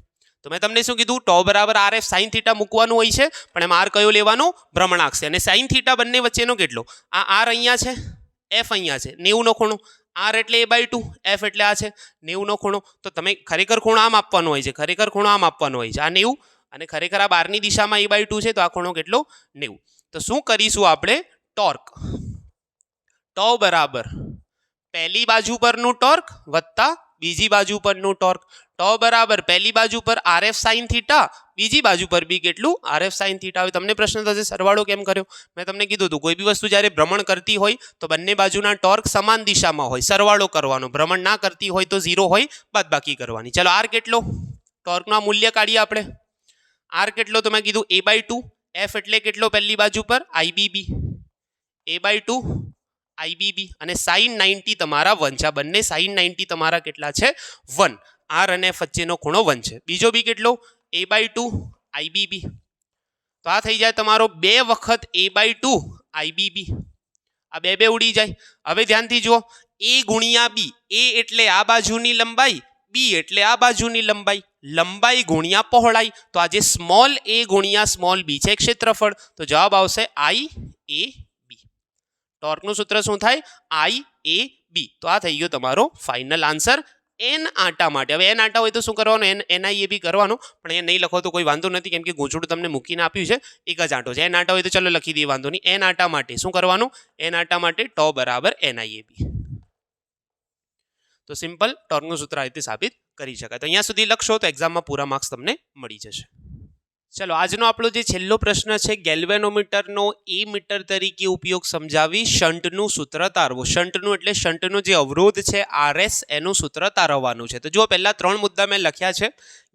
તો મેં તમને શું કીધું? ટો બરાબર આર એફ સાઇન થીટા મૂકવાનું હોય છે, પણ એમાં આર કયો લેવાનો? ભ્રમણાક્ષ. અને સાઇન થીટા બંને વચ્ચેનો કેટલો? આ આર અહીંયા છે, એફ અહીંયા છે, 90 નો ખૂણો. આર એટલે a/2, એફ એટલે આ છે 90 નો ખૂણો. તો તમે ખરેખર ખૂણો આમ આપવાનો હોય છે, ખરેખર ખૂણો આમ આપવાનો હોય છે, આ 90, અને ખરેખર આ બહારની દિશામાં a/2 છે, તો આ ખૂણો કેટલો? 90. તો શું કરીશું આપણે? ટોર્ક. ટો બરાબર પહેલી બાજુ પરનું ટોર્ક વત્તા બીજી બાજુ પરનું ટોર્ક. ટો બરાબર પહેલી બાજુ પર RF sin થીટા, બીજી બાજુ પર બી કેટલું RF sin થીટા. હવે તમને પ્રશ્ન થશે સરવાળો કેમ કર્યો? મેં તમને કીધું હતું કોઈ બી વસ્તુ જ્યારે ભ્રમણ કરતી હોય તો બંને બાજુના ટોર્ક સમાન દિશામાં હોય, સરવાળો કરવાનો. ભ્રમણ ના કરતી હોય તો 0 હોય, બાદબાકી કરવાની. ચલો R કેટલો? ટોર્કનું મૂલ્ય કાઢીએ આપણે. R કેટલો તો મેં કીધું A/2. F એટલે કેટલો પહેલી બાજુ પર? IBB. A/2 IBB અને sin 90 તમારા 1 છે. આ બંને sin 90 તમારા કેટલા છે? 1. R અને F વચ્ચેનો ખૂણો 1 છે. બીજો બી કેટલો? A/2 IBB. તો આ થઈ જાય તમારો 2 વખત A/2 IBB. આ બે ઉડી જાય. હવે ધ્યાનથી જુઓ, A ગુણ્યા B. A એટલે આ બાજુની લંબાઈ, B એટલે આ બાજુની લંબાઈ. લંબાઈ ગુણ્યા પહોળાઈ. તો આ જે સ્મોલ a ગુણ્યા સ્મોલ b છે ક્ષેત્રફળ. તો જવાબ આવશે IAB. ટોર્કનું સૂત્ર શું થાય? IAB. તો આ થઈ ગયો તમારો ફાઇનલ આન્સર n આટા માટે. હવે n આટા હોય તો શું કરવાનું? NIAB કરવાનો, પણ એ નહીં લખો તો કોઈ વાંધો નથી, કેમ કે ગૂંચળું તમને મૂકીને આપ્યું છે. એક જ આંટો છે. n આટા હોય તો ચલો લખી દઈએ, વાંધો નહીં. n આટા માટે શું કરવાનું? n આટા માટે ટો બરાબર NIAB. તો સિમ્પલ ટોર્કનું સૂત્ર આ રીતે સાબિત કરી શકાય. તો અહીંયા સુધી લખશો તો એક્ઝામમાં પૂરા માર્ક્સ તમને મળી જશે. ચલો આજનો આપણો જે છેલ્લો પ્રશ્ન છે, ગેલ્વેનોમીટરનો એ મીટર તરીકે ઉપયોગ સમજાવી શંટનું સૂત્ર તારવો. શંટનું એટલે શંટનો જે અવરોધ છે RS, એનું સૂત્ર તારવવાનું છે. તો જો પહેલા 3 મુદ્દા મેં લખ્યા છે.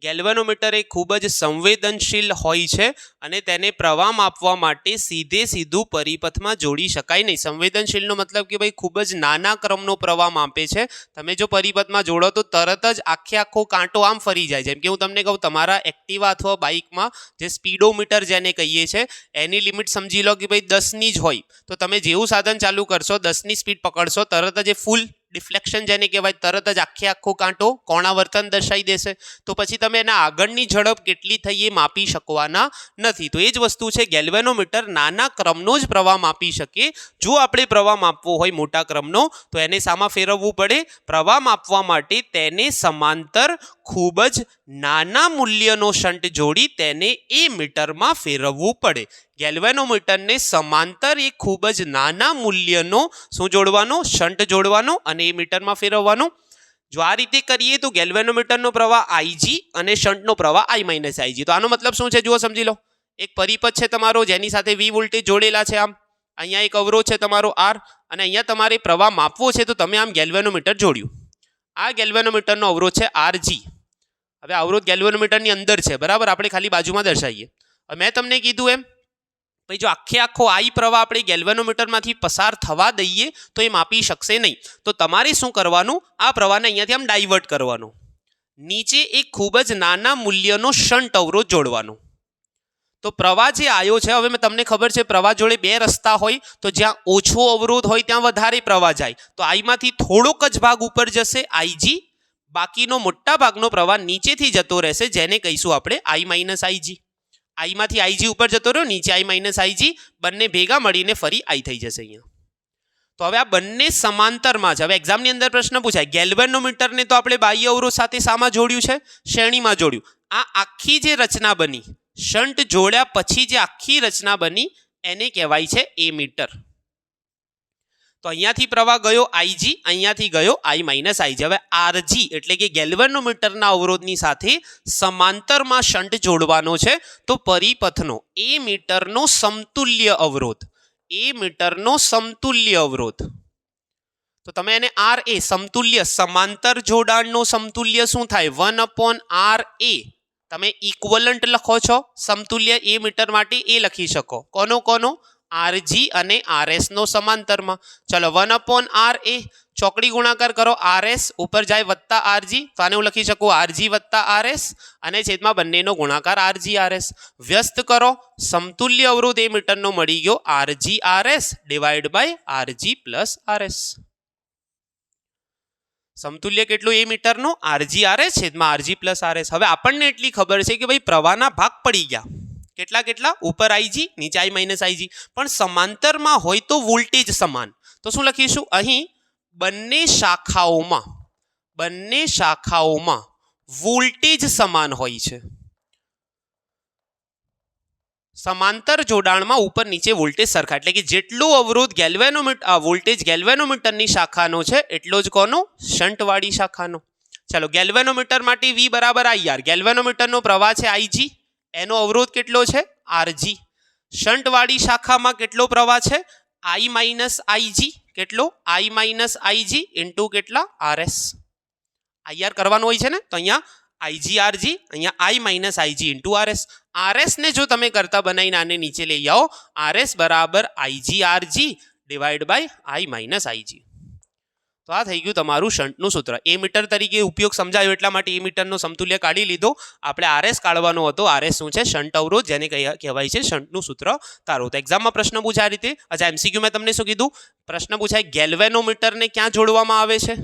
ગેલ્વેનોમીટર એ ખૂબ જ સંવેદનશીલ હોય છે અને તેને પ્રવાહ માપવા માટે સીધું પરિપથમાં જોડી શકાય નહીં. સંવેદનશીલનો મતલબ કે ભાઈ ખૂબ જ નાના ક્રમનો પ્રવાહ માપે છે. તમે જો પરિપથમાં જોડો તો તરત જ આખો કાંટો આમ ફરી જાય. જેમ કે હું તમને કહું, તમારા એક્ટિવા અથવા બાઇકમાં જે સ્પીડોમીટર જેને કહીએ છીએ એની લિમિટ સમજી લો કે ભાઈ 10ની જ હોય. તો તમે જેવું સાધન ચાલુ કરશો, 10ની સ્પીડ પકડશો, તરત જ ફૂલ ડિફ્લેક્શન જેને કહેવાય, તરત જ આખો કાંટો કોણાવર્તન દર્શાવી દેશે. તો પછી તમે એના આગળની ઝડપ કેટલી થઈ એ માપી શકવાના નથી. તો એ જ વસ્તુ છે, ગેલ્વેનોમીટર નાના ક્રમનો જ પ્રવાહ માપી શકે. જો આપણે પ્રવાહ માપવો હોય મોટા ક્રમનો તો એને સામા ફેરવવું પડે. પ્રવાહ માપવા માટે તેને સમાંતર ખૂબ જ નાના મૂલ્યનો શંટ જોડી તેને એ મીટરમાં ફેરવવું પડે. ગેલ્વેનોમીટરને સમાંતર એ ખૂબ જ નાના મૂલ્યનો શું જોડવાનો? શંટ જોડવાનો અને એ મીટરમાં ફેરવવાનો. જો આ રીતે કરીએ તો ગેલ્વેનોમીટરનો પ્રવાહ IG અને શંટનો પ્રવાહ I-IG. તો આનો મતલબ શું છે જુઓ, સમજી લો. એક પરિપથ છે તમારો જેની સાથે V વોલ્ટેજ જોડેલા છે. આમ અહીંયા એક અવરોધ છે તમારો R અને અહીંયા તમારે પ્રવાહ માપવો છે. તો તમે આમ ગેલ્વેનોમીટર જોડ્યું. આ ગેલ્વેનોમીટરનો અવરોધ છે RG. હવે અવરોધ ગેલ્વેનોમીટરની અંદર છે, બરાબર, આપણે ખાલી બાજુમાં દર્શાવીએ. હવે મેં તમને કીધું એમ ભાઈ જો આખો I પ્રવાહ આપણે ગેલ્વેનોમીટરમાંથી પસાર થવા દઈએ તો એ માપી શકશે નહીં. તો તમારે શું કરવાનું? આ પ્રવાહને અહીંયાથી આમ ડાયવર્ટ કરવાનો. નીચે એક ખૂબ જ નાના મૂલ્યનો શંટ અવરોધ જોડવાનો. તો પ્રવાહ જે આવ્યો છે, હવે તમને ખબર છે પ્રવાહ જોડે 2 રસ્તા હોય. તો જ્યાં ઓછો અવરોધ હોય ત્યાં વધારે પ્રવાહ જાય. તો I-માંથી થોડોક જ ભાગ ઉપર જશે IG, બાકીનો મોટા ભાગનો પ્રવાહ નીચેથી જતો રહેશે જેને કહીશું આપણે I-IG. I-માંથી IG ઉપર જતો રહ્યો, નીચે I-IG, બંને ભેગા મળીને ફરી I થઈ જશે અહીંયા. તો હવે આ બંને સમાંતરમાં છે. હવે એક્ઝામની અંદર પ્રશ્ન પૂછાય, ગેલ્વેનોમીટરને તો આપણે બાહ્ય અવરોધ સાથે સામા જોડ્યું છે, શ્રેણીમાં જોડ્યું. આ આખી જે રચના બની, શંટ જોડ્યા પછી જે આખી રચના બની એને કહેવાય છે એ મીટર. તો અહીંયાથી પ્રવાહ ગયો IG, અહીંયાથી ગયો I-IG. હવે RG એટલે કે ગેલ્વેનોમીટરના અવરોધની સાથે સમાંતરમાં શંટ જોડવાનો છે. તો પરિપથનો એ મીટરનો સમતુલ્ય અવરોધ, એ મીટરનો સમતુલ્ય અવરોધ. તો તમે એને RA સમતુલ્ય, સમાંતર જોડાણનો સમતુલ્ય શું થાય? 1/RA. તમે ઇક્વલન્ટ લખો છો સમતુલ્ય એ મીટર માટે, એ લખી શકો. કોનો? RG અને RS નો સમાંતરમાં. ચલો 1/RA, ચોકડી ગુણાકાર કરો, RS ઉપર જાય વત્તા RG. તો આને હું લખી શકું RG વત્તા RS અને છેદમાં બંનેનો ગુણાકાર RG RS. વ્યસ્ત કરો, સમતુલ્ય અવરોધ એ મીટરનો મળી ગયો RG RS divide by RG plus RS. સમતુલ્ય કેટલું એ મીટરનો? RG RS છેદમાં RG પ્લસ RS. હવે આપણને એટલી ખબર છે કે ભાઈ પ્રવાહના ભાગ પડી ગયા. કેટલા? ઉપર IG, નીચે I-IG. પણ સમાંતરમાં હોય તો વોલ્ટેજ સમાન. તો શું લખીશું? અહીં બંને શાખાઓમાં વોલ્ટેજ સમાન હોય છે. સમાંતર જોડાણમાં ઉપર નીચે વોલ્ટેજ સરખા. એટલે કે જેટલો અવરોધ વોલ્ટેજ ગેલ્વેનોમીટરની શાખાનો છે એટલો જ કોનો? શંટવાળી શાખાનો. ચાલો ગેલ્વેનોમીટર માટે V બરાબર IR. ગેલ્વેનોમીટરનો પ્રવાહ છે IG, એનો અવરોધ કેટલો છે RG. શંટવાળી શાખામાં કેટલો પ્રવાહ છે I માઇનસ IG. કેટલો I માઇનસ IG ઇન્ટુ કેટલા RS. IR કરવાનું હોય છે ને, તો અહીંયા IGRG, અહીંયા I minus IG into RS. RS ને જો તમે કરતા બનાવીને આને નીચે લઈ આવો, RS બરાબર IGRG divide by I minus IG. તો આ થઈ ગયું તમારું શંટનું સૂત્ર. એ મીટર તરીકે ઉપયોગ સમજાયો એટલા માટે એ મીટરનો સમતુલ્ય કાઢી લીધો. આપણે RS કાઢવાનો હતો. RS શું છે? શંટ અવરોધ, જેને કહેવાય છે શંટનું સૂત્ર તારો. તો એક્ઝામમાં પ્રશ્ન પૂછાય રીતે. અચ્છા, MCQ મેં તમને શું કીધું? પ્રશ્ન પૂછાય ગેલ્વેનોમીટરને ક્યાં જોડવામાં આવે છે?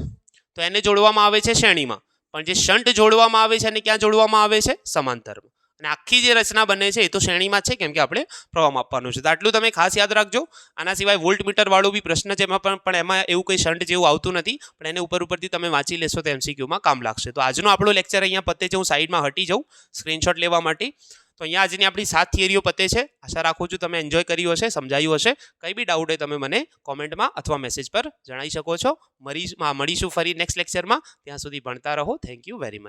તો એને જોડવામાં આવે છે શ્રેણીમાં. પણ જે શંટ જોડવામાં આવે છે એને ક્યાં જોડવામાં આવે છે? સમાંતરમાં. અને આખી જે રચના બને છે એ તો શ્રેણીમાં છે, કેમ કે આપણે પ્રવાહ માપવાનું છે. તો આટલું તમે ખાસ યાદ રાખજો. આના સિવાય વોલ્ટ મીટર વાળું બી પ્રશ્ન છે, પણ એમાં એવું કંઈ શંટ જેવું આવતું નથી, પણ એને ઉપરથી તમે વાંચી લેશો તો MCQમાં કામ લાગશે. તો આજનો આપણો લેક્ચર અહીંયા પતે છે. હું સાઈડમાં હટી જાઉં સ્ક્રીનશોટ લેવા માટે. તો અહીંયા આજની આપણી 7 થિયરીઓ પતે છે. આશા રાખું છું તમે એન્જોય કર્યું હશે, સમજાયું હશે. કંઈ બી ડાઉટ હોય તમે મને કોમેન્ટમાં અથવા મેસેજ પર જણાવી શકો છો. મળીશું ફરી નેક્સ્ટ લેક્ચરમાં. ત્યાં સુધી ભણતા રહો. Thank you very much.